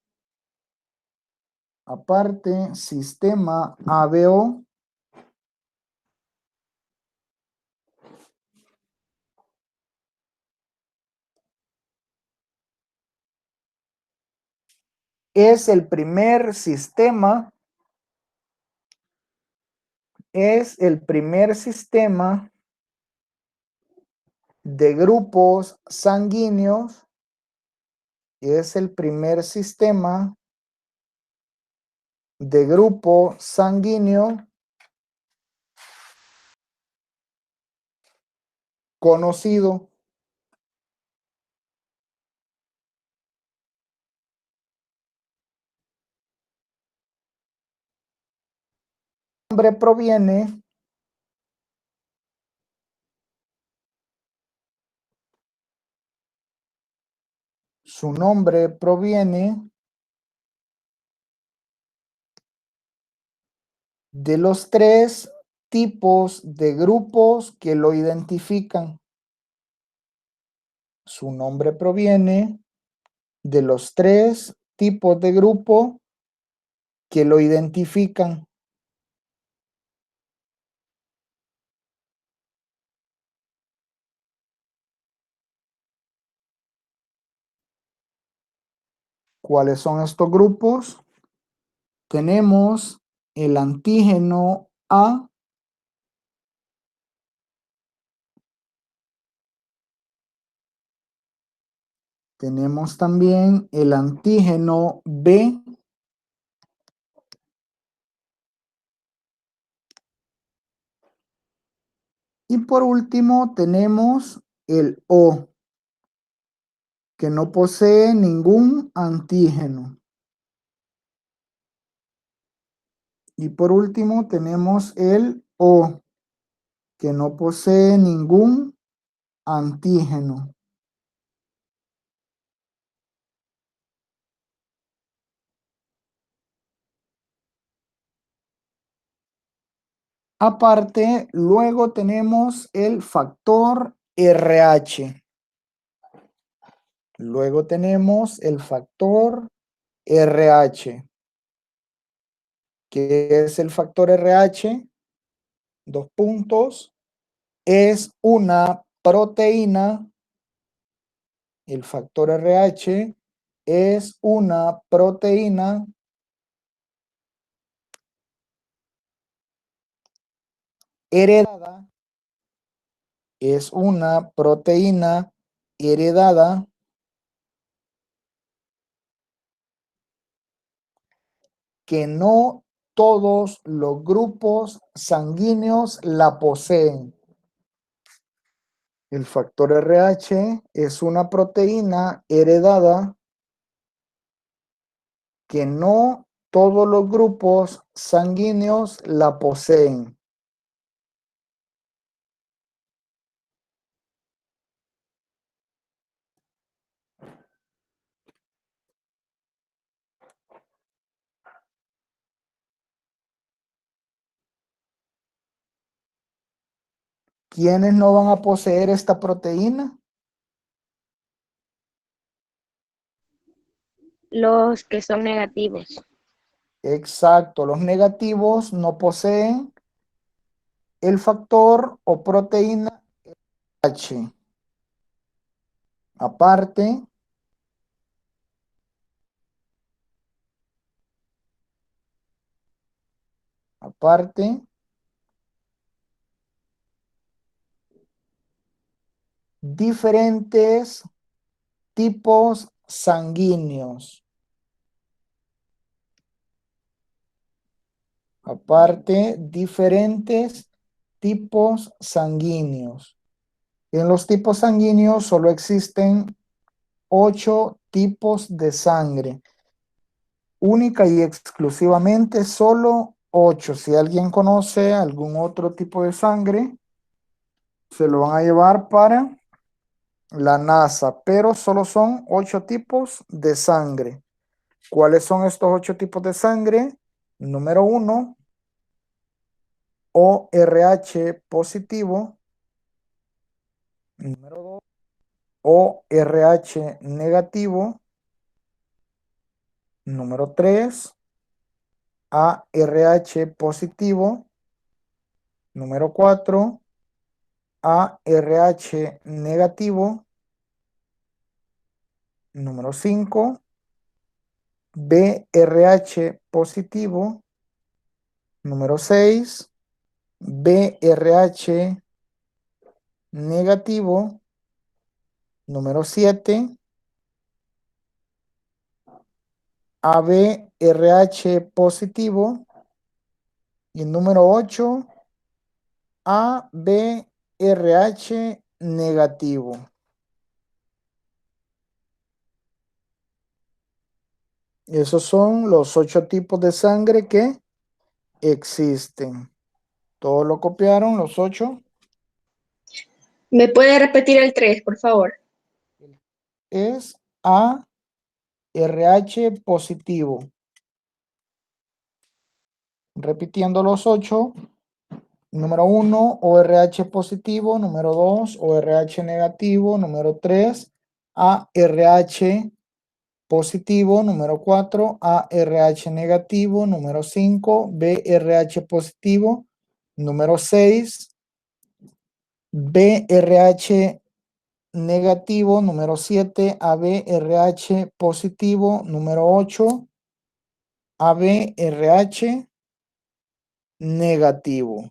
es el primer sistema de grupos sanguíneos, conocido. Su nombre proviene de los tres tipos de grupos que lo identifican. Su nombre proviene de los tres tipos de grupo que lo identifican. ¿Cuáles son estos grupos? Tenemos el antígeno A, tenemos también el antígeno B, y por último tenemos el O, que no posee ningún antígeno. Y por último tenemos el O, que no posee ningún antígeno. Aparte, luego tenemos el factor RH. ¿Qué es el factor RH? Dos puntos. Es una proteína. El factor RH es una proteína heredada. Es una proteína heredada que no todos los grupos sanguíneos la poseen. El factor RH es una proteína heredada que no todos los grupos sanguíneos la poseen. ¿Quiénes no van a poseer esta proteína? Los que son negativos. Exacto, los negativos no poseen el factor o proteína H. Aparte, diferentes tipos sanguíneos. Diferentes tipos sanguíneos. En los tipos sanguíneos solo existen 8 tipos de sangre. única y exclusivamente solo 8. Si alguien conoce algún otro tipo de sangre, se lo van a llevar para la NASA, pero solo son 8 tipos de sangre. ¿Cuáles son estos 8 tipos de sangre? Número 1, ORH positivo. Número 2, ORH negativo. Número 3, ARH positivo. Número 4, ARH negativo. Número 5, BRH positivo. Número 6, BRH negativo. Número 7, ABRH positivo. Y número 8, ABRH negativo. Esos son los 8 tipos de sangre que existen. ¿Todos lo copiaron, los 8? ¿Me puede repetir el 3, por favor? Es ARH positivo. Repitiendo los 8. Número 1, ORH positivo. Número 2, ORH negativo. Número 3, ARH positivo. Número 4, ARH negativo. Número 5, BRH positivo. Número 6, BRH negativo. Número 7, ABRH positivo. Número 8, ABRH negativo.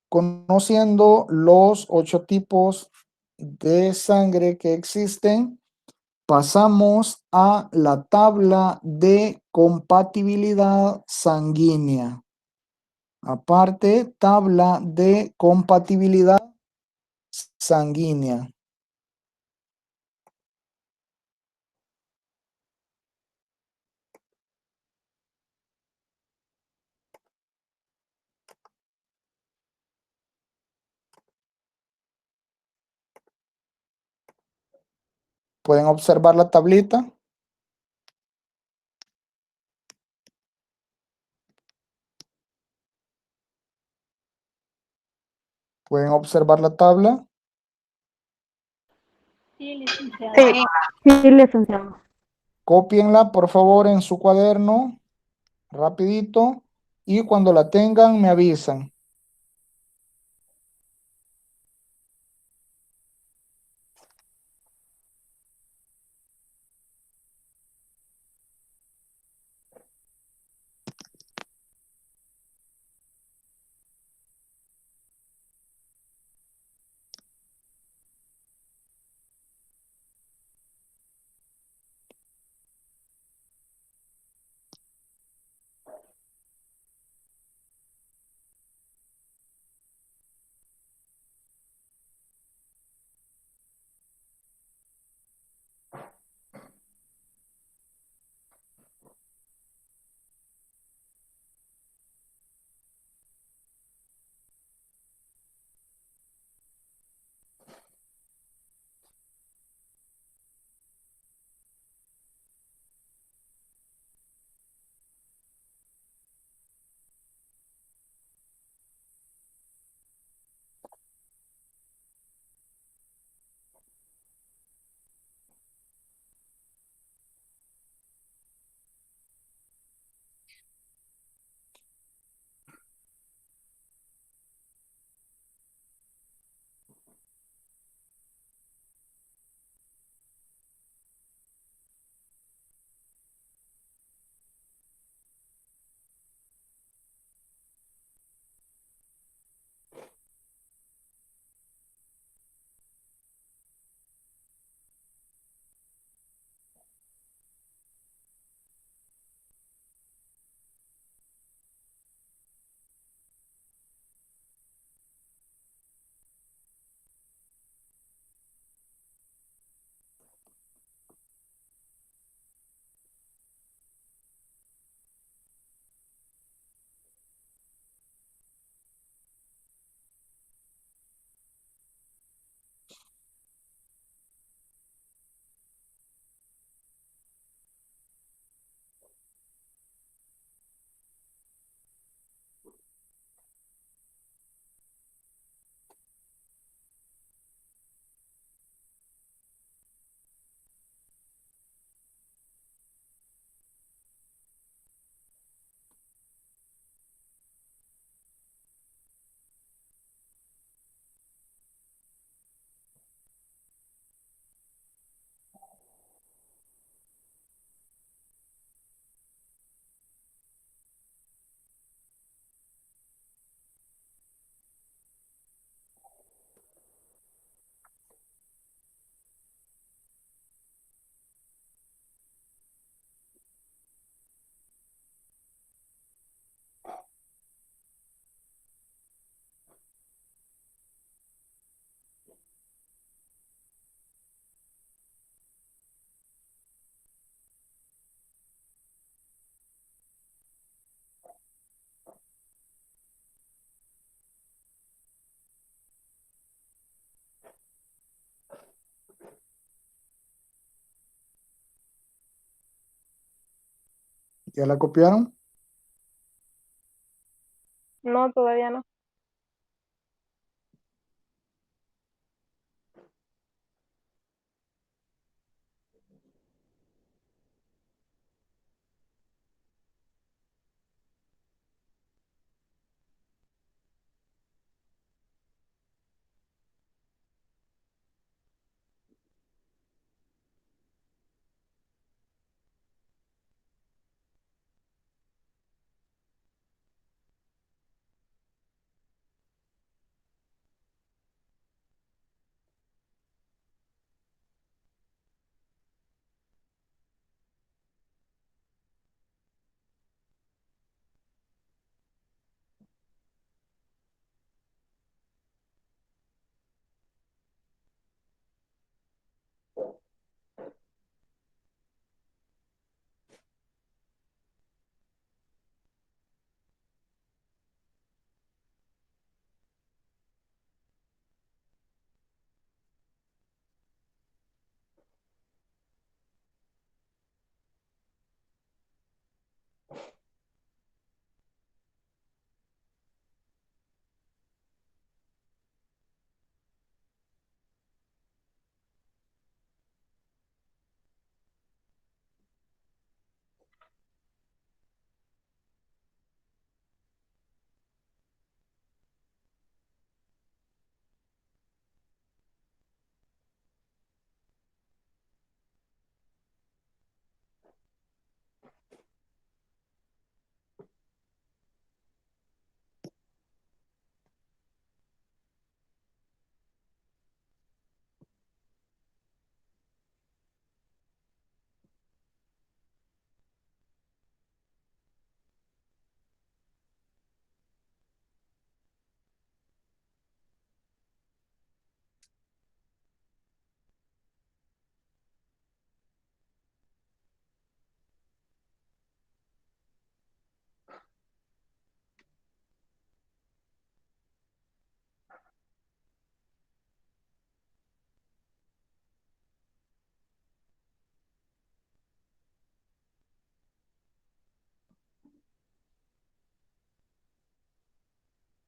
Conociendo los 8 tipos de sangre que existen, pasamos a la tabla de compatibilidad sanguínea. Aparte, tabla de compatibilidad sanguínea. ¿Pueden observar la tablita? ¿Pueden observar la tabla? Sí, licenciado. Sí. Sí, licenciado. Cópienla, por favor, en su cuaderno, rapidito, y cuando la tengan me avisan. ¿Ya la copiaron? No, todavía no.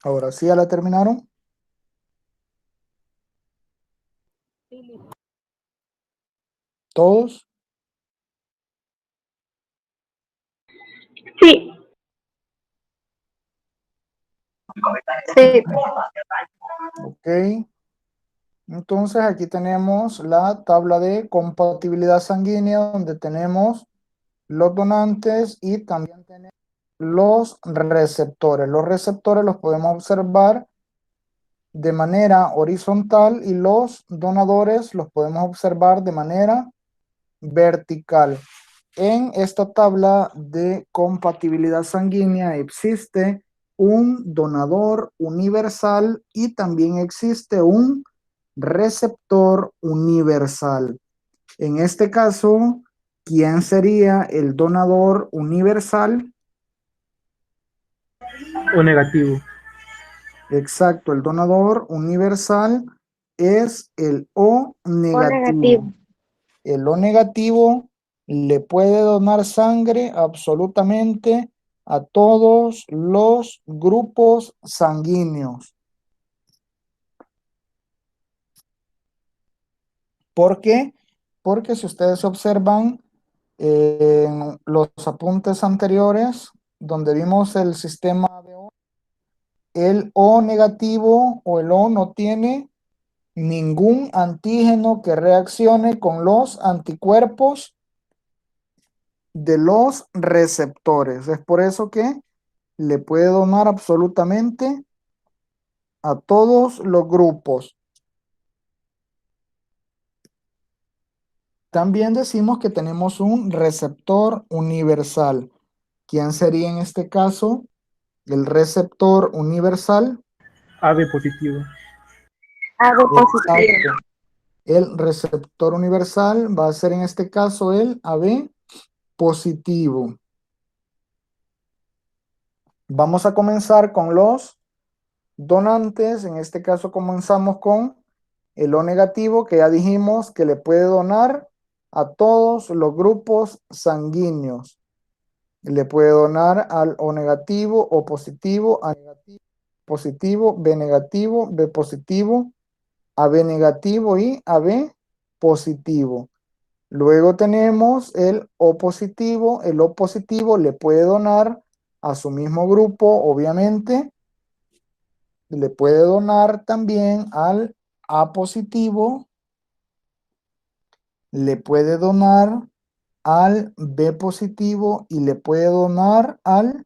Ahora sí, ya la terminaron. ¿Todos? Sí. Sí. Ok. Entonces aquí tenemos la tabla de compatibilidad sanguínea donde tenemos los donantes y también tenemos los receptores. Los receptores los podemos observar de manera horizontal y los donadores los podemos observar de manera vertical. En esta tabla de compatibilidad sanguínea existe un donador universal y también existe un receptor universal. En este caso, ¿quién sería el donador universal? O negativo. Exacto, el donador universal es el O O negativo. negativo. El O negativo le puede donar sangre absolutamente a todos los grupos sanguíneos. ¿Por qué? Porque si ustedes observan en los apuntes anteriores, donde vimos el sistema de O, el O negativo o el O no tiene ningún antígeno que reaccione con los anticuerpos de los receptores. Es por eso que le puede donar absolutamente a todos los grupos. También decimos que tenemos un receptor universal. ¿Quién sería en este caso el receptor universal? AB positivo. Algo positivo. Exacto. El receptor universal va a ser en este caso el AB positivo. Vamos a comenzar con los donantes. En este caso comenzamos con el O negativo, que ya dijimos que le puede donar a todos los grupos sanguíneos. le puede donar al O negativo, O positivo, A negativo, positivo, B negativo, B positivo, AB negativo y AB positivo. Luego tenemos el O positivo. El O positivo le puede donar a su mismo grupo, obviamente. Le puede donar también al A positivo. Le puede donar al B positivo y le puede donar al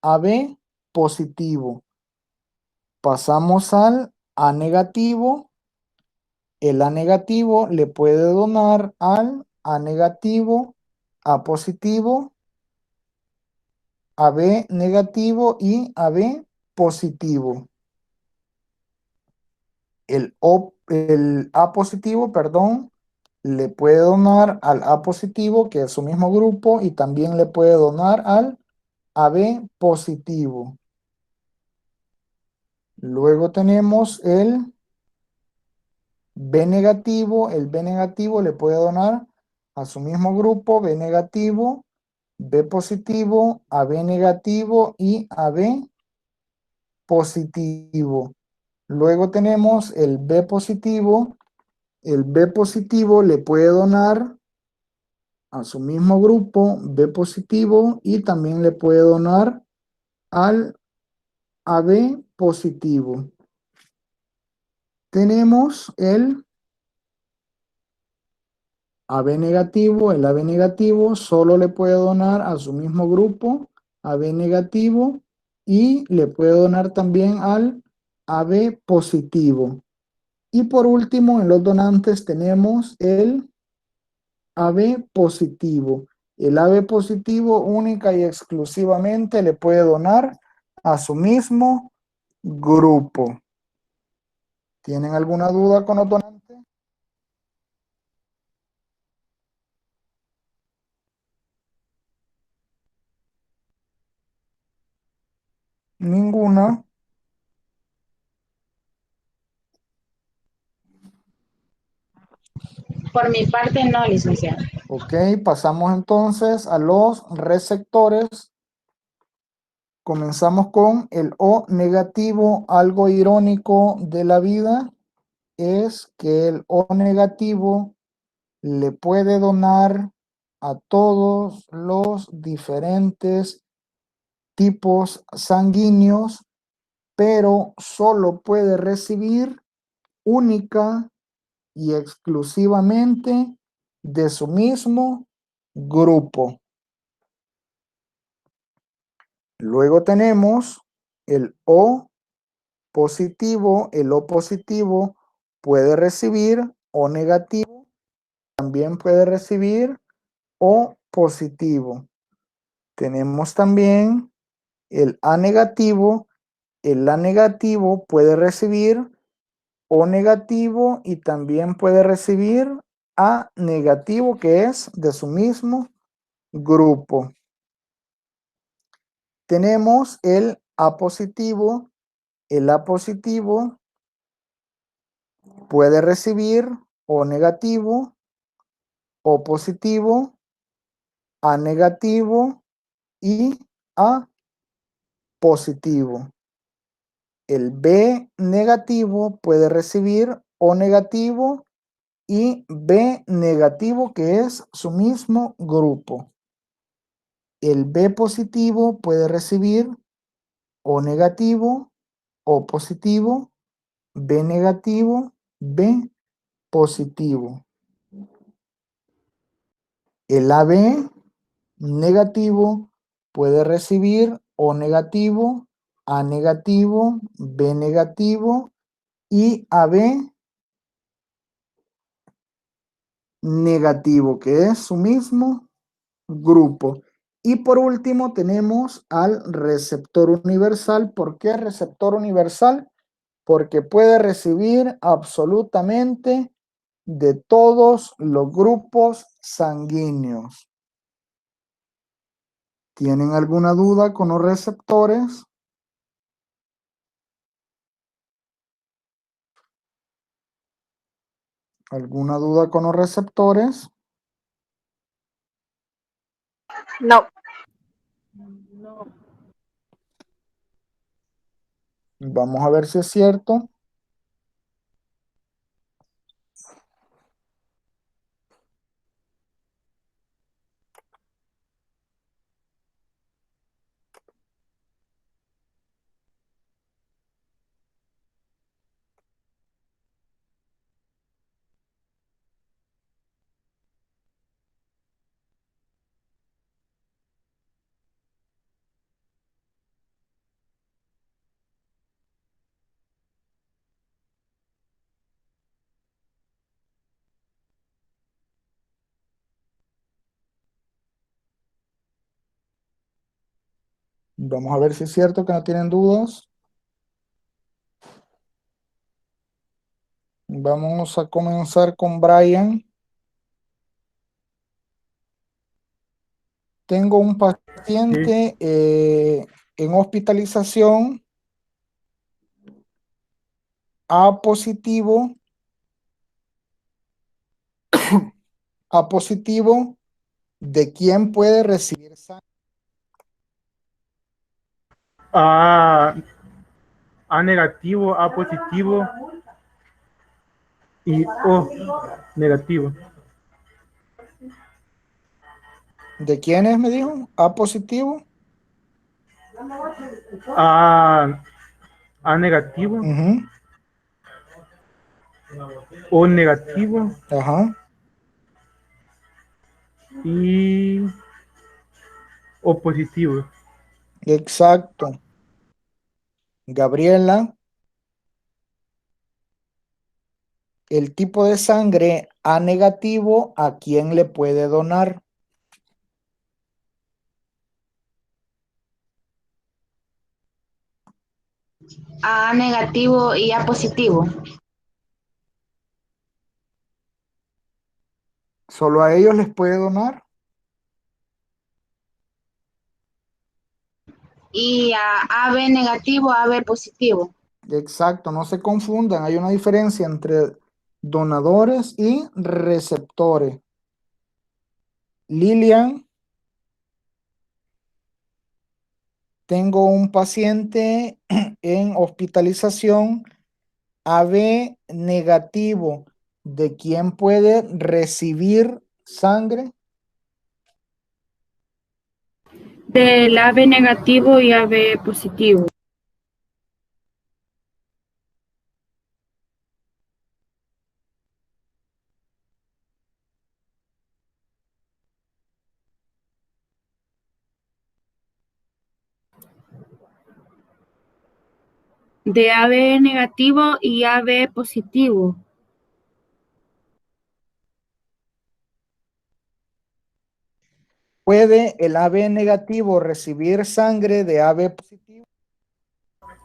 AB positivo. Pasamos al A negativo. El A negativo le puede donar al A negativo, A positivo, AB negativo y AB positivo. El A positivo, perdón, le puede donar al A positivo, que es su mismo grupo, y también le puede donar al AB positivo. Luego tenemos el B negativo. El B negativo le puede donar a su mismo grupo, B negativo, B positivo, AB negativo y AB positivo. Luego tenemos el B positivo. El B positivo le puede donar a su mismo grupo, B positivo, y también le puede donar al AB positivo. Tenemos el AB negativo. El AB negativo solo le puede donar a su mismo grupo, AB negativo, y le puede donar también al AB positivo. Y por último, en los donantes tenemos el AB positivo. El AB positivo única y exclusivamente le puede donar a su mismo grupo. ¿Tienen alguna duda con los donantes? Ninguna. Por mi parte, no, licenciado. Ok, pasamos entonces a los receptores. Comenzamos con el O negativo. Algo irónico de la vida es que el O negativo le puede donar a todos los diferentes tipos sanguíneos, pero solo puede recibir única y exclusivamente de su mismo grupo. Luego tenemos el O positivo. El O positivo puede recibir O negativo, también puede recibir O positivo. Tenemos también el A negativo. El A negativo puede recibir O negativo y también puede recibir A negativo, que es de su mismo grupo. Tenemos el A positivo. El A positivo puede recibir O negativo, O positivo, A negativo y A positivo. El B negativo puede recibir O negativo y B negativo, que es su mismo grupo. El B positivo puede recibir O negativo, O positivo, B negativo, B positivo. El AB negativo puede recibir O negativo, A negativo, B negativo y AB negativo, que es su mismo grupo. Y por último tenemos al receptor universal. ¿Por qué receptor universal? Porque puede recibir absolutamente de todos los grupos sanguíneos. ¿Tienen alguna duda con los receptores? ¿Alguna duda con los receptores? No. Vamos a ver si es cierto. Vamos a ver si es cierto que no tienen dudas. Vamos a comenzar con Brian. Tengo un paciente en hospitalización A positivo. A positivo. ¿De quién puede recibir sangre? A negativo, A positivo y O negativo. ¿De quiénes me dijo? A positivo. A negativo, Ujú. O negativo Ajá. y O positivo. Exacto. Gabriela, el tipo de sangre A negativo, ¿a quién le puede donar? A negativo y A positivo. ¿Solo a ellos les puede donar? Y a AB negativo, AB positivo. Exacto, no se confundan, hay una diferencia entre donadores y receptores. Lilian, tengo un paciente en hospitalización AB negativo. ¿De quién puede recibir sangre? Del AB negativo y AB positivo. De AB negativo y AB positivo. ¿Puede el AB negativo recibir sangre de AB positivo?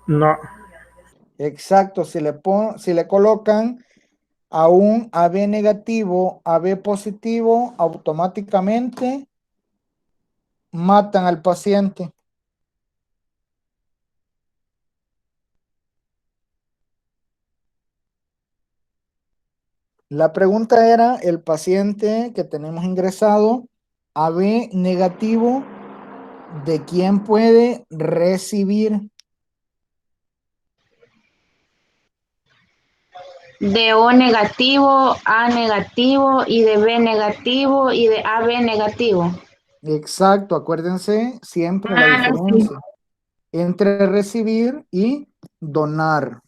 No. Exacto, si le colocan a un AB negativo, AB positivo, automáticamente matan al paciente. La pregunta era, el paciente que tenemos ingresado, AB negativo, ¿de quién puede recibir? De O negativo, A negativo y de B negativo y de AB negativo. Exacto, acuérdense siempre la Sí. diferencia entre recibir y donar.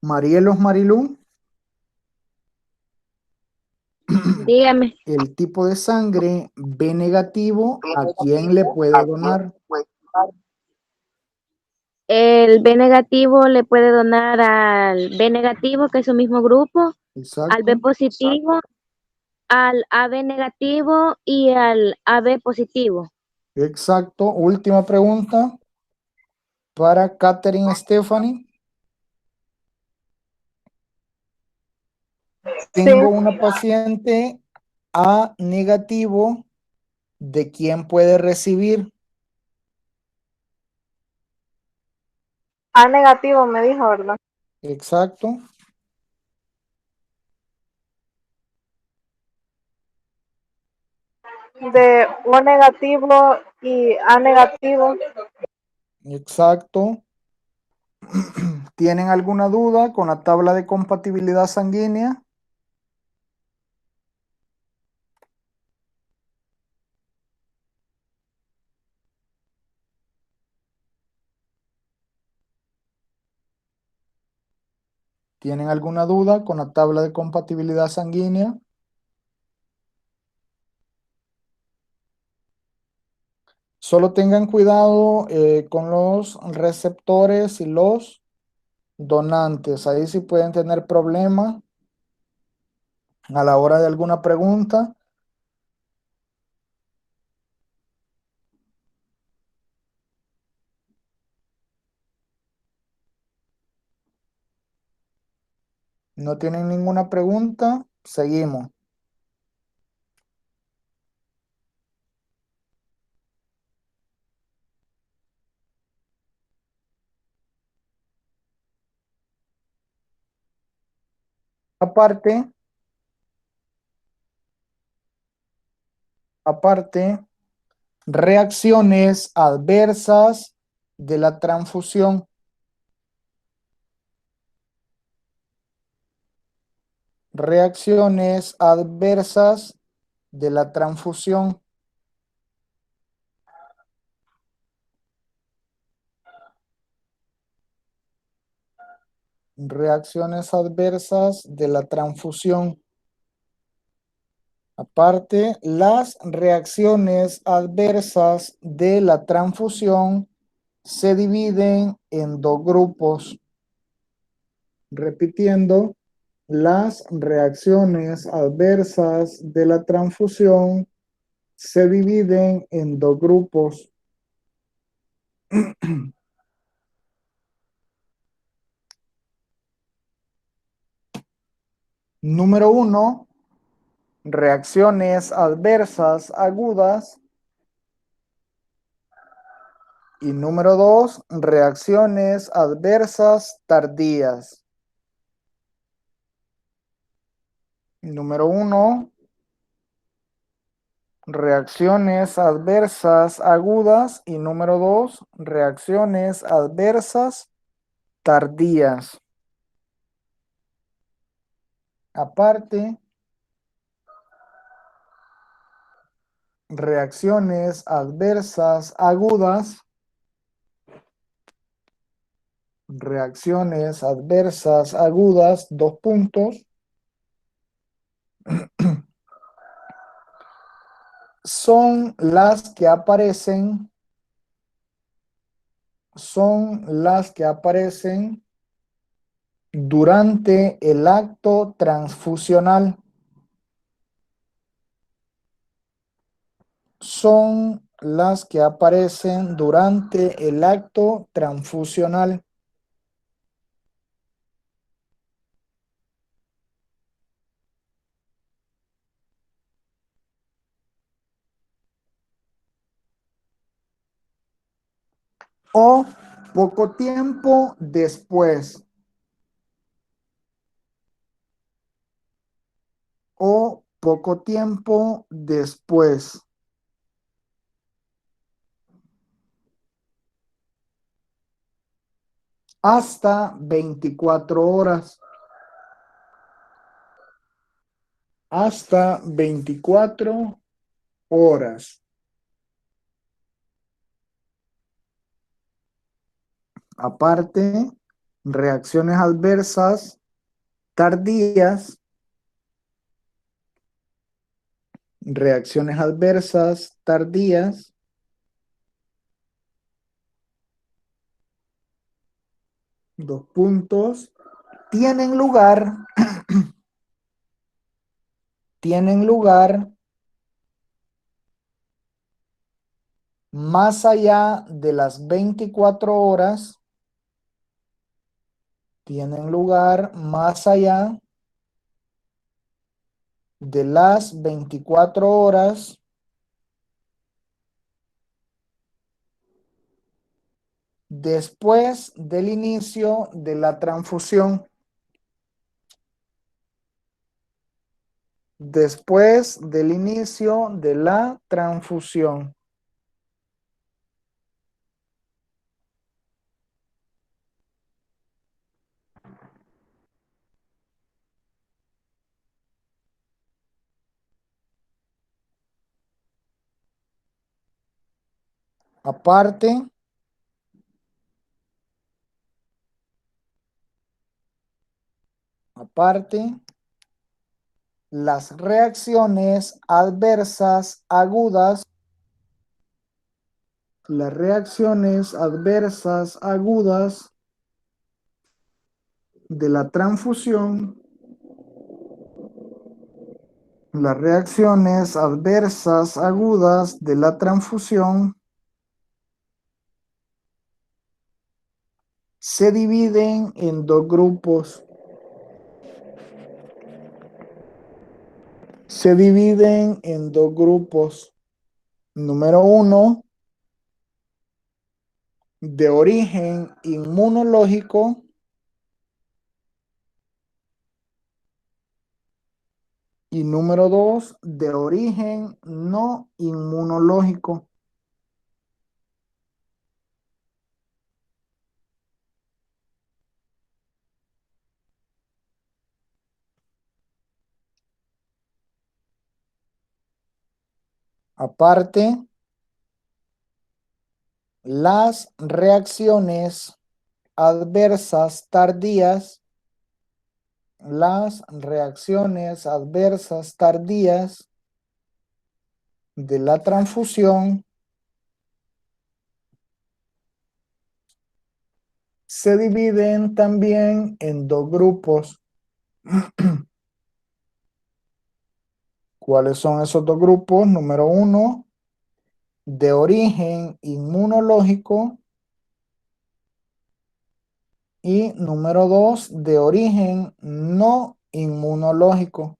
Marielos Marilú, Dígame. el tipo de sangre B negativo, ¿a quién le puede donar? El B negativo le puede donar al B negativo, que es su mismo grupo, al B Exacto. positivo, al AB negativo y al AB positivo. Exacto. Última pregunta para Catherine Stephanie. Tengo una paciente A negativo. ¿De quién puede recibir? A negativo me dijo, ¿verdad? Exacto. de O negativo y A negativo. Exacto. ¿Tienen alguna duda con la tabla de compatibilidad sanguínea? ¿Tienen alguna duda con la tabla de compatibilidad sanguínea? Solo tengan cuidado con los receptores y los donantes. Ahí sí pueden tener problemas a la hora de alguna pregunta. ¿No tienen ninguna pregunta? Seguimos. Aparte, reacciones adversas de la transfusión. Reacciones adversas de la transfusión. Reacciones adversas de la transfusión. Aparte, las reacciones adversas de la transfusión se dividen en dos grupos. Repitiendo, las reacciones adversas de la transfusión se dividen en dos grupos. Número 1, reacciones adversas agudas. Y número 2, reacciones adversas tardías. Número 1, reacciones adversas agudas. Y número 2, reacciones adversas tardías. Aparte, reacciones adversas agudas. Reacciones adversas agudas, dos puntos. Son las que aparecen durante el acto transfusional. Son las que aparecen durante el acto transfusional. O poco tiempo después. O poco tiempo después. Hasta 24 horas. Hasta 24 horas. Aparte, reacciones adversas tardías. Reacciones adversas tardías. Dos puntos. Tienen lugar más allá de las 24 horas. Tienen lugar más allá de las 24 horas después del inicio de la transfusión. después del inicio de la transfusión. Aparte, las reacciones adversas agudas de la transfusión, se dividen en dos grupos. Número 1, de origen inmunológico, y número 2, de origen no inmunológico. Aparte, las reacciones adversas tardías de la transfusión se dividen también en dos grupos. ¿Cuáles son esos dos grupos? Número 1, de origen inmunológico, y número 2, de origen no inmunológico.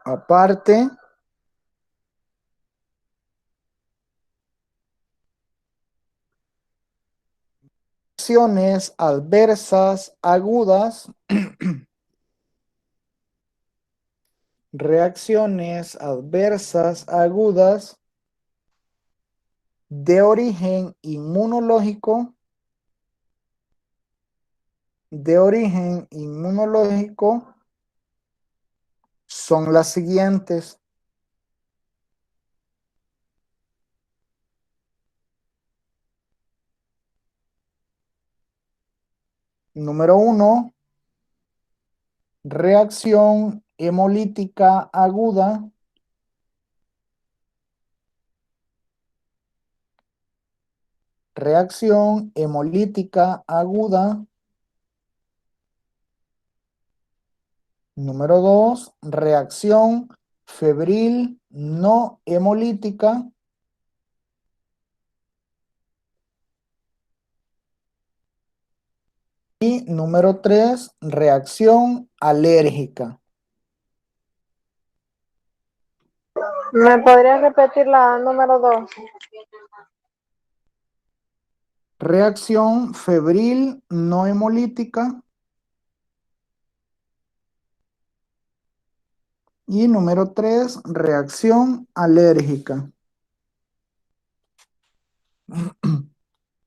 Aparte, reacciones adversas agudas, de origen inmunológico, son las siguientes. Número 1, reacción hemolítica aguda. Número 2, reacción febril no hemolítica. Y número 3, reacción alérgica. ¿Me podría repetir la número 2? Reacción febril no hemolítica. Y número 3, reacción alérgica.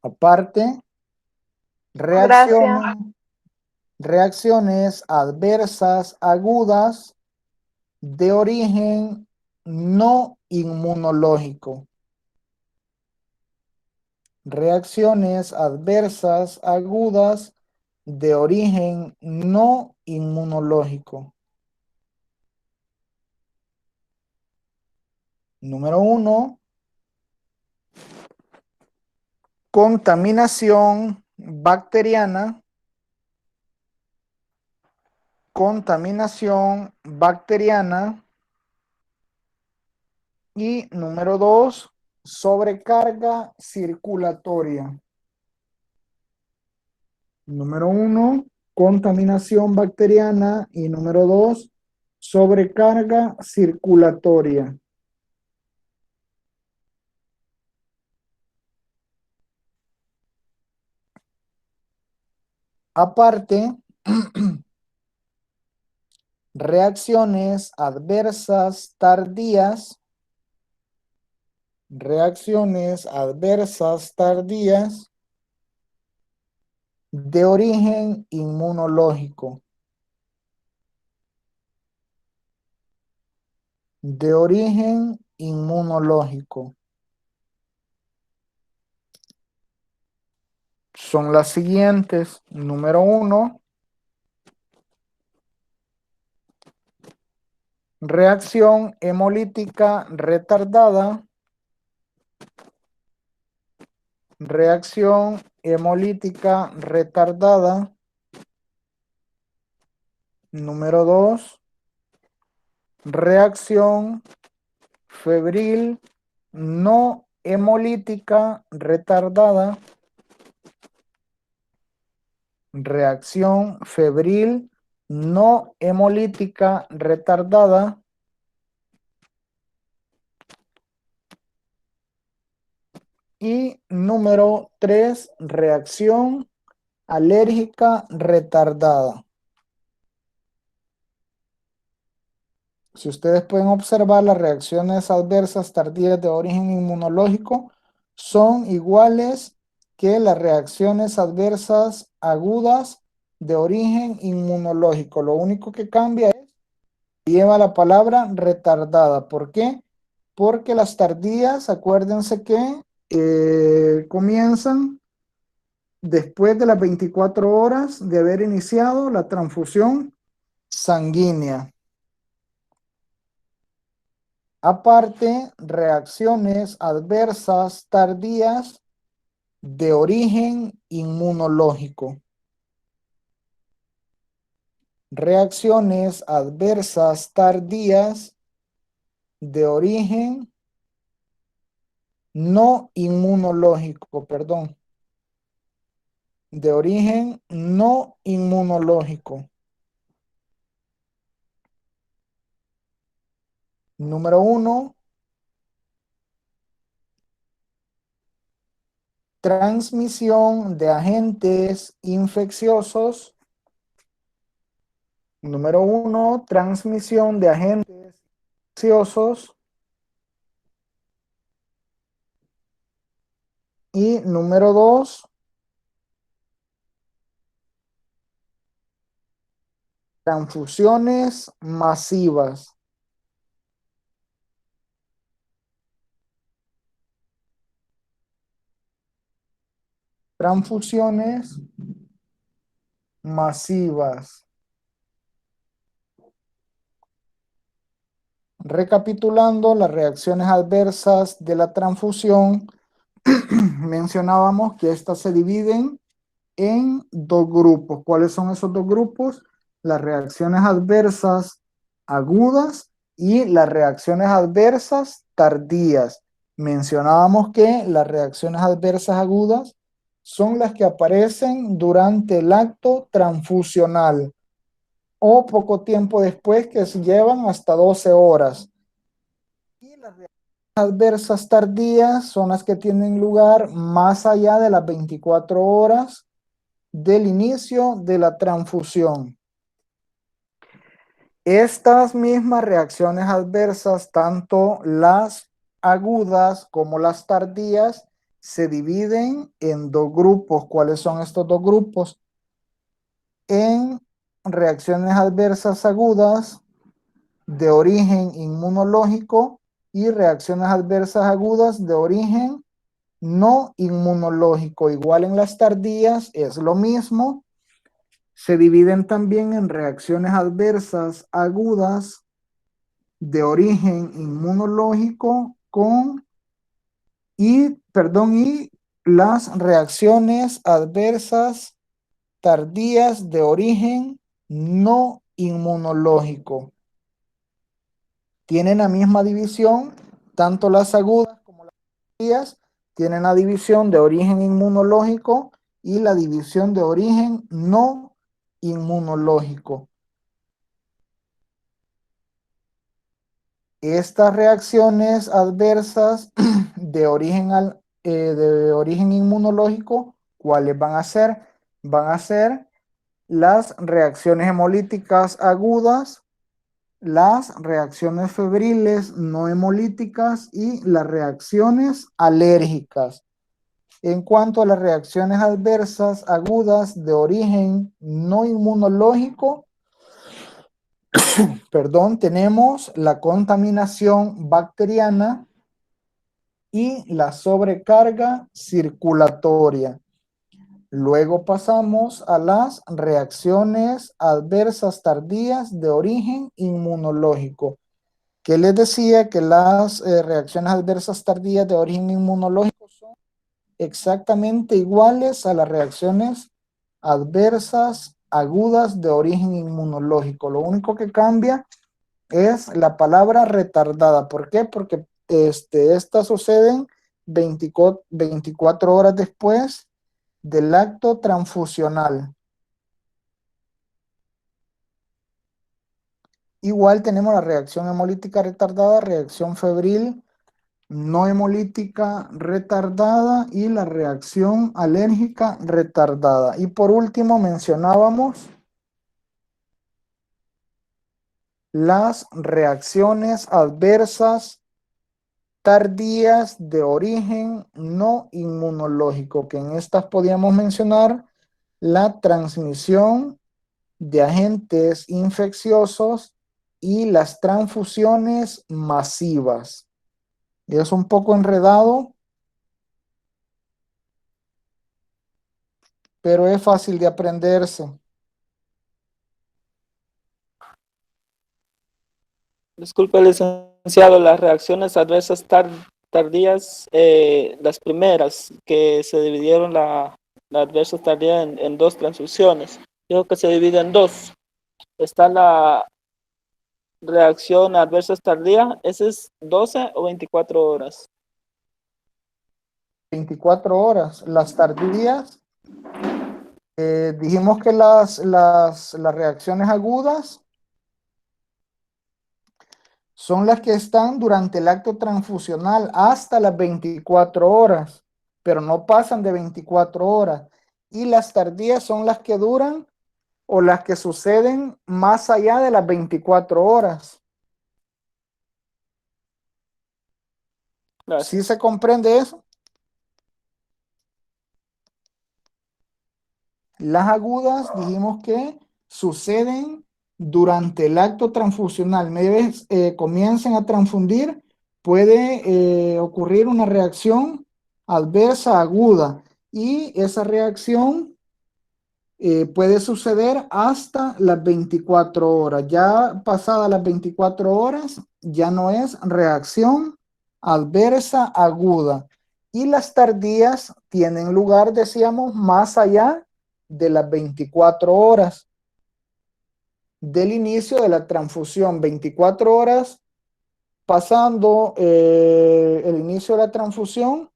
Aparte, reacciones adversas agudas de origen no inmunológico. Reacciones adversas agudas de origen no inmunológico. Número 1, contaminación bacteriana. Y número 2, sobrecarga circulatoria. Número 1, contaminación bacteriana, y número 2, sobrecarga circulatoria. Aparte, reacciones adversas tardías, de origen inmunológico. De origen inmunológico. Son las siguientes. Número 1. Reacción hemolítica retardada. Reacción hemolítica retardada. Número 2. Reacción febril no hemolítica retardada. Reacción febril no hemolítica retardada. Y número 3, reacción alérgica retardada. Si ustedes pueden observar, las reacciones adversas tardías de origen inmunológico son iguales que las reacciones adversas agudas de origen inmunológico. Lo único que cambia es que lleva la palabra retardada. ¿Por qué? Porque las tardías, acuérdense que comienzan después de las 24 horas de haber iniciado la transfusión sanguínea. Aparte, reacciones adversas tardías de origen inmunológico. Reacciones adversas tardías de origen no inmunológico, perdón. De origen no inmunológico. Número 1. Transmisión de agentes infecciosos. Número 1. Transmisión de agentes infecciosos. Y número 2. Transfusiones masivas. Transfusiones masivas. Recapitulando las reacciones adversas de la transfusión, mencionábamos que estas se dividen en dos grupos. ¿Cuáles son esos dos grupos? Las reacciones adversas agudas y las reacciones adversas tardías. Mencionábamos que las reacciones adversas agudas son las que aparecen durante el acto transfusional o poco tiempo después, que se llevan hasta 12 horas. Y las reacciones adversas tardías son las que tienen lugar más allá de las 24 horas del inicio de la transfusión. Estas mismas reacciones adversas, tanto las agudas como las tardías, se dividen en dos grupos. ¿Cuáles son estos dos grupos? En reacciones adversas agudas de origen inmunológico y reacciones adversas agudas de origen no inmunológico. Igual en las tardías es lo mismo. Se dividen también en reacciones adversas agudas de origen inmunológico y las reacciones adversas tardías de origen no inmunológico. Tienen la misma división, tanto las agudas como las tardías tienen la división de origen inmunológico y la división de origen no inmunológico. Estas reacciones adversas de origen inmunológico, ¿cuáles van a ser? Van a ser las reacciones hemolíticas agudas, las reacciones febriles no hemolíticas y las reacciones alérgicas. En cuanto a las reacciones adversas agudas de origen no inmunológico, perdón, tenemos la contaminación bacteriana y la sobrecarga circulatoria. Luego pasamos a las reacciones adversas tardías de origen inmunológico. Que les decía que las reacciones adversas tardías de origen inmunológico son exactamente iguales a las reacciones adversas agudas de origen inmunológico. Lo único que cambia es la palabra retardada. ¿Por qué? Porque estas suceden 24 horas después del acto transfusional. Igual tenemos la reacción hemolítica retardada, reacción febril no hemolítica retardada y la reacción alérgica retardada. Y por último mencionábamos las reacciones adversas tardías de origen no inmunológico, que en estas podíamos mencionar la transmisión de agentes infecciosos y las transfusiones masivas. Es un poco enredado, pero es fácil de aprenderse. Disculpe, licenciado, las reacciones adversas tardías, las primeras que se dividieron la adversa tardía en dos transfusiones. Dijo que se divide en dos. Está la reacción adversa tardía, ¿ese es 12 o 24 horas? 24 horas. Las tardías, dijimos que las reacciones agudas son las que están durante el acto transfusional hasta las 24 horas, pero no pasan de 24 horas. Y las tardías son las que duran o las que suceden más allá de las 24 horas. Gracias. ¿Sí se comprende eso? Las agudas dijimos que suceden durante el acto transfusional. Media vez comiencen a transfundir, puede ocurrir una reacción adversa aguda y esa reacción puede suceder hasta las 24 horas. Ya pasadas las 24 horas, ya no es reacción adversa aguda. Y las tardías tienen lugar, decíamos, más allá de las 24 horas del inicio de la transfusión. 24 horas pasando el inicio de la transfusión.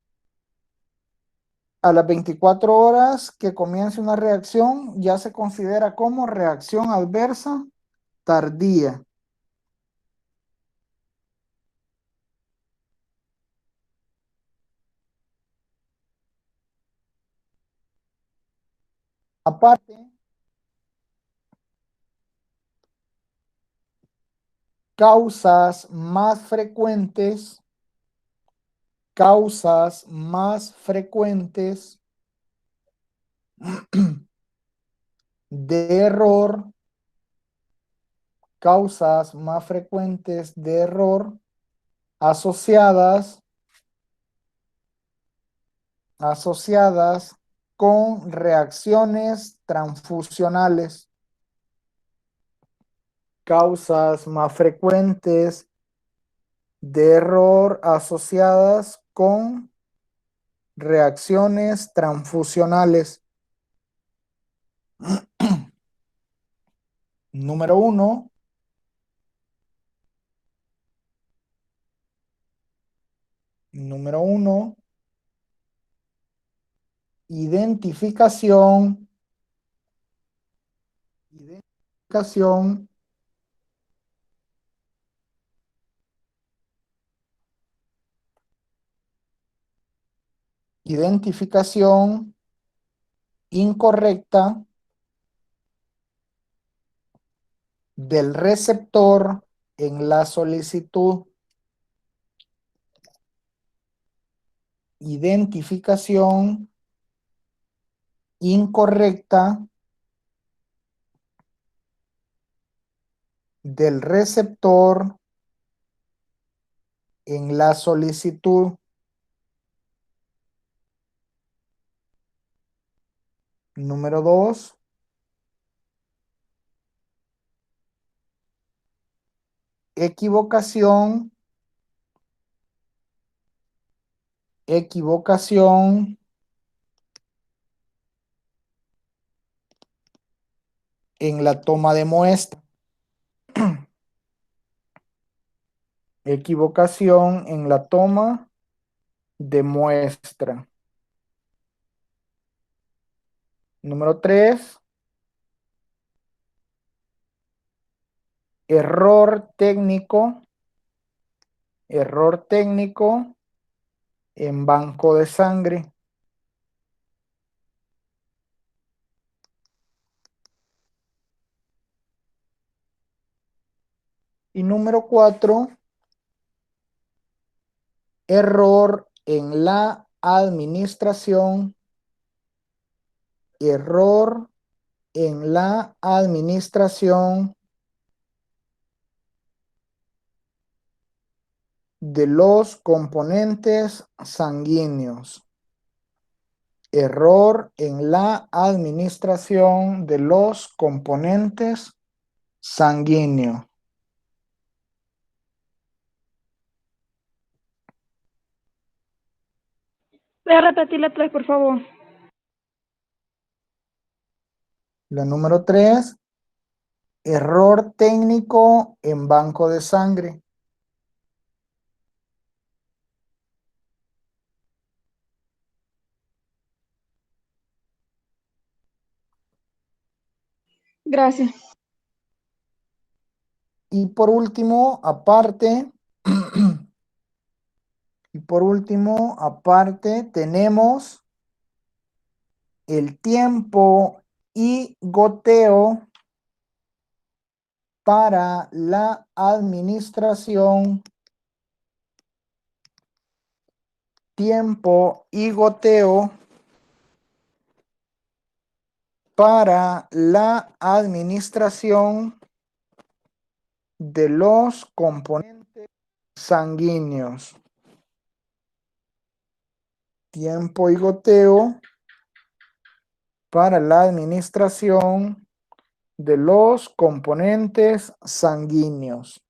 A las 24 horas que comience una reacción, ya se considera como reacción adversa tardía. Aparte, causas más frecuentes de error, causas más frecuentes de error asociadas con reacciones transfusionales. Causas más frecuentes de error asociadas con reacciones transfusionales. Número 1. Número 1. Identificación incorrecta del receptor en la solicitud. Identificación incorrecta del receptor en la solicitud. Número 2. Equivocación en la toma de muestra. Equivocación en la toma de muestra. Número 3. Error técnico en banco de sangre. Y número 4, error en la administración. Error en la administración de los componentes sanguíneos. Error en la administración de los componentes sanguíneos. ¿Puede repetir la 3, por favor? La número 3, error técnico en banco de sangre. Gracias. Y por último, aparte, tenemos el tiempo y goteo para la administración. Tiempo y goteo para la administración de los componentes sanguíneos. Tiempo y goteo para la administración de los componentes sanguíneos.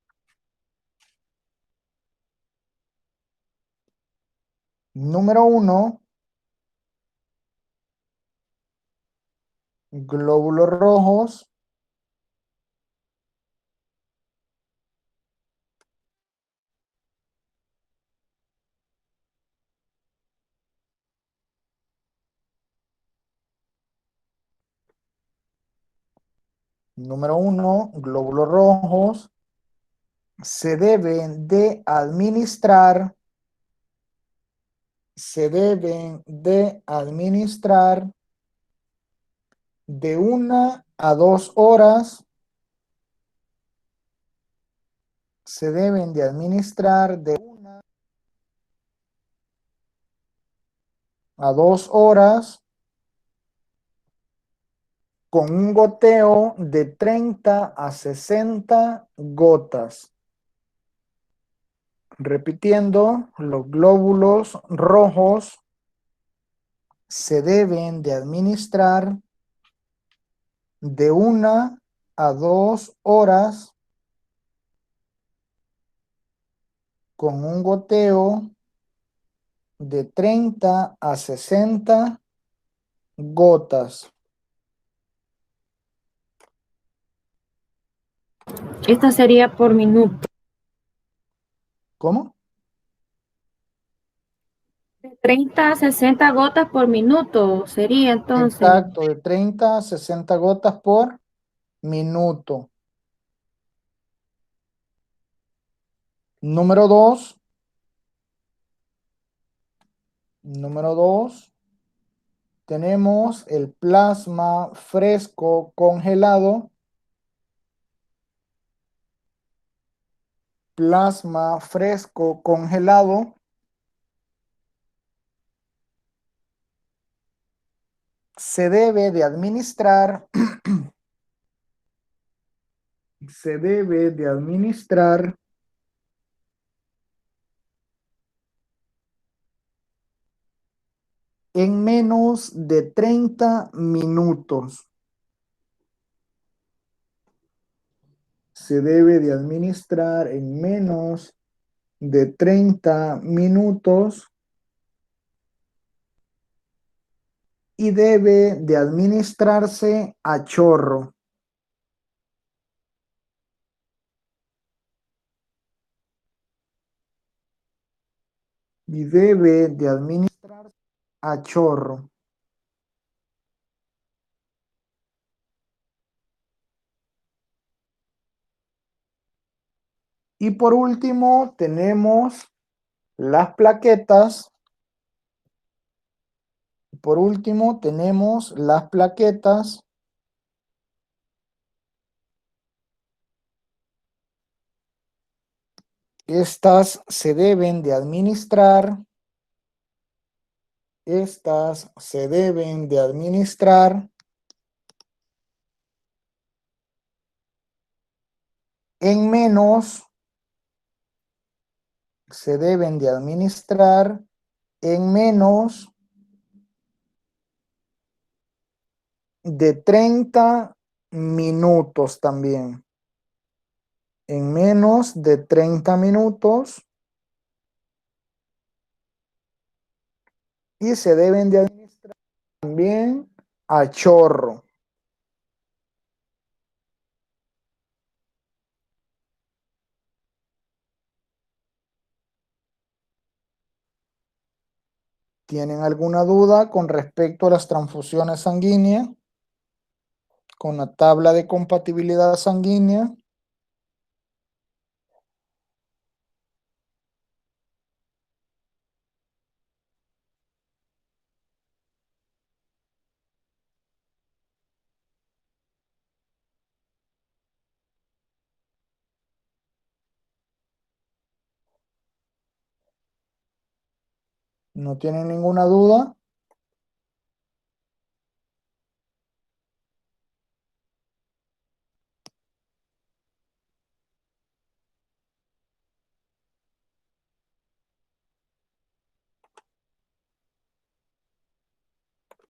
Número 1, glóbulos rojos. Número 1, glóbulos rojos se deben de administrar de 1 a 2 horas. Se deben de administrar de 1 a 2 horas con un goteo de 30 a 60 gotas. Repitiendo, los glóbulos rojos se deben de administrar de 1 a 2 horas con un goteo de 30 a 60 gotas. Esta sería por minuto. ¿Cómo? De 30 a 60 gotas por minuto sería entonces. Exacto, de 30 a 60 gotas por minuto. Número 2. Tenemos el plasma fresco congelado. plasma fresco congelado se debe de administrar en menos de 30 minutos. Se debe de administrar en menos de 30 minutos y debe de administrarse a chorro. Y debe de administrarse a chorro. Y por último tenemos las plaquetas. Por último tenemos las plaquetas. Estas se deben de administrar. Estas se deben de administrar en menos, se deben de administrar en menos de 30 minutos también. En menos de 30 minutos. Y se deben de administrar también a chorro. ¿Tienen alguna duda con respecto a las transfusiones sanguíneas? Con la tabla de compatibilidad sanguínea. ¿No tienen ninguna duda?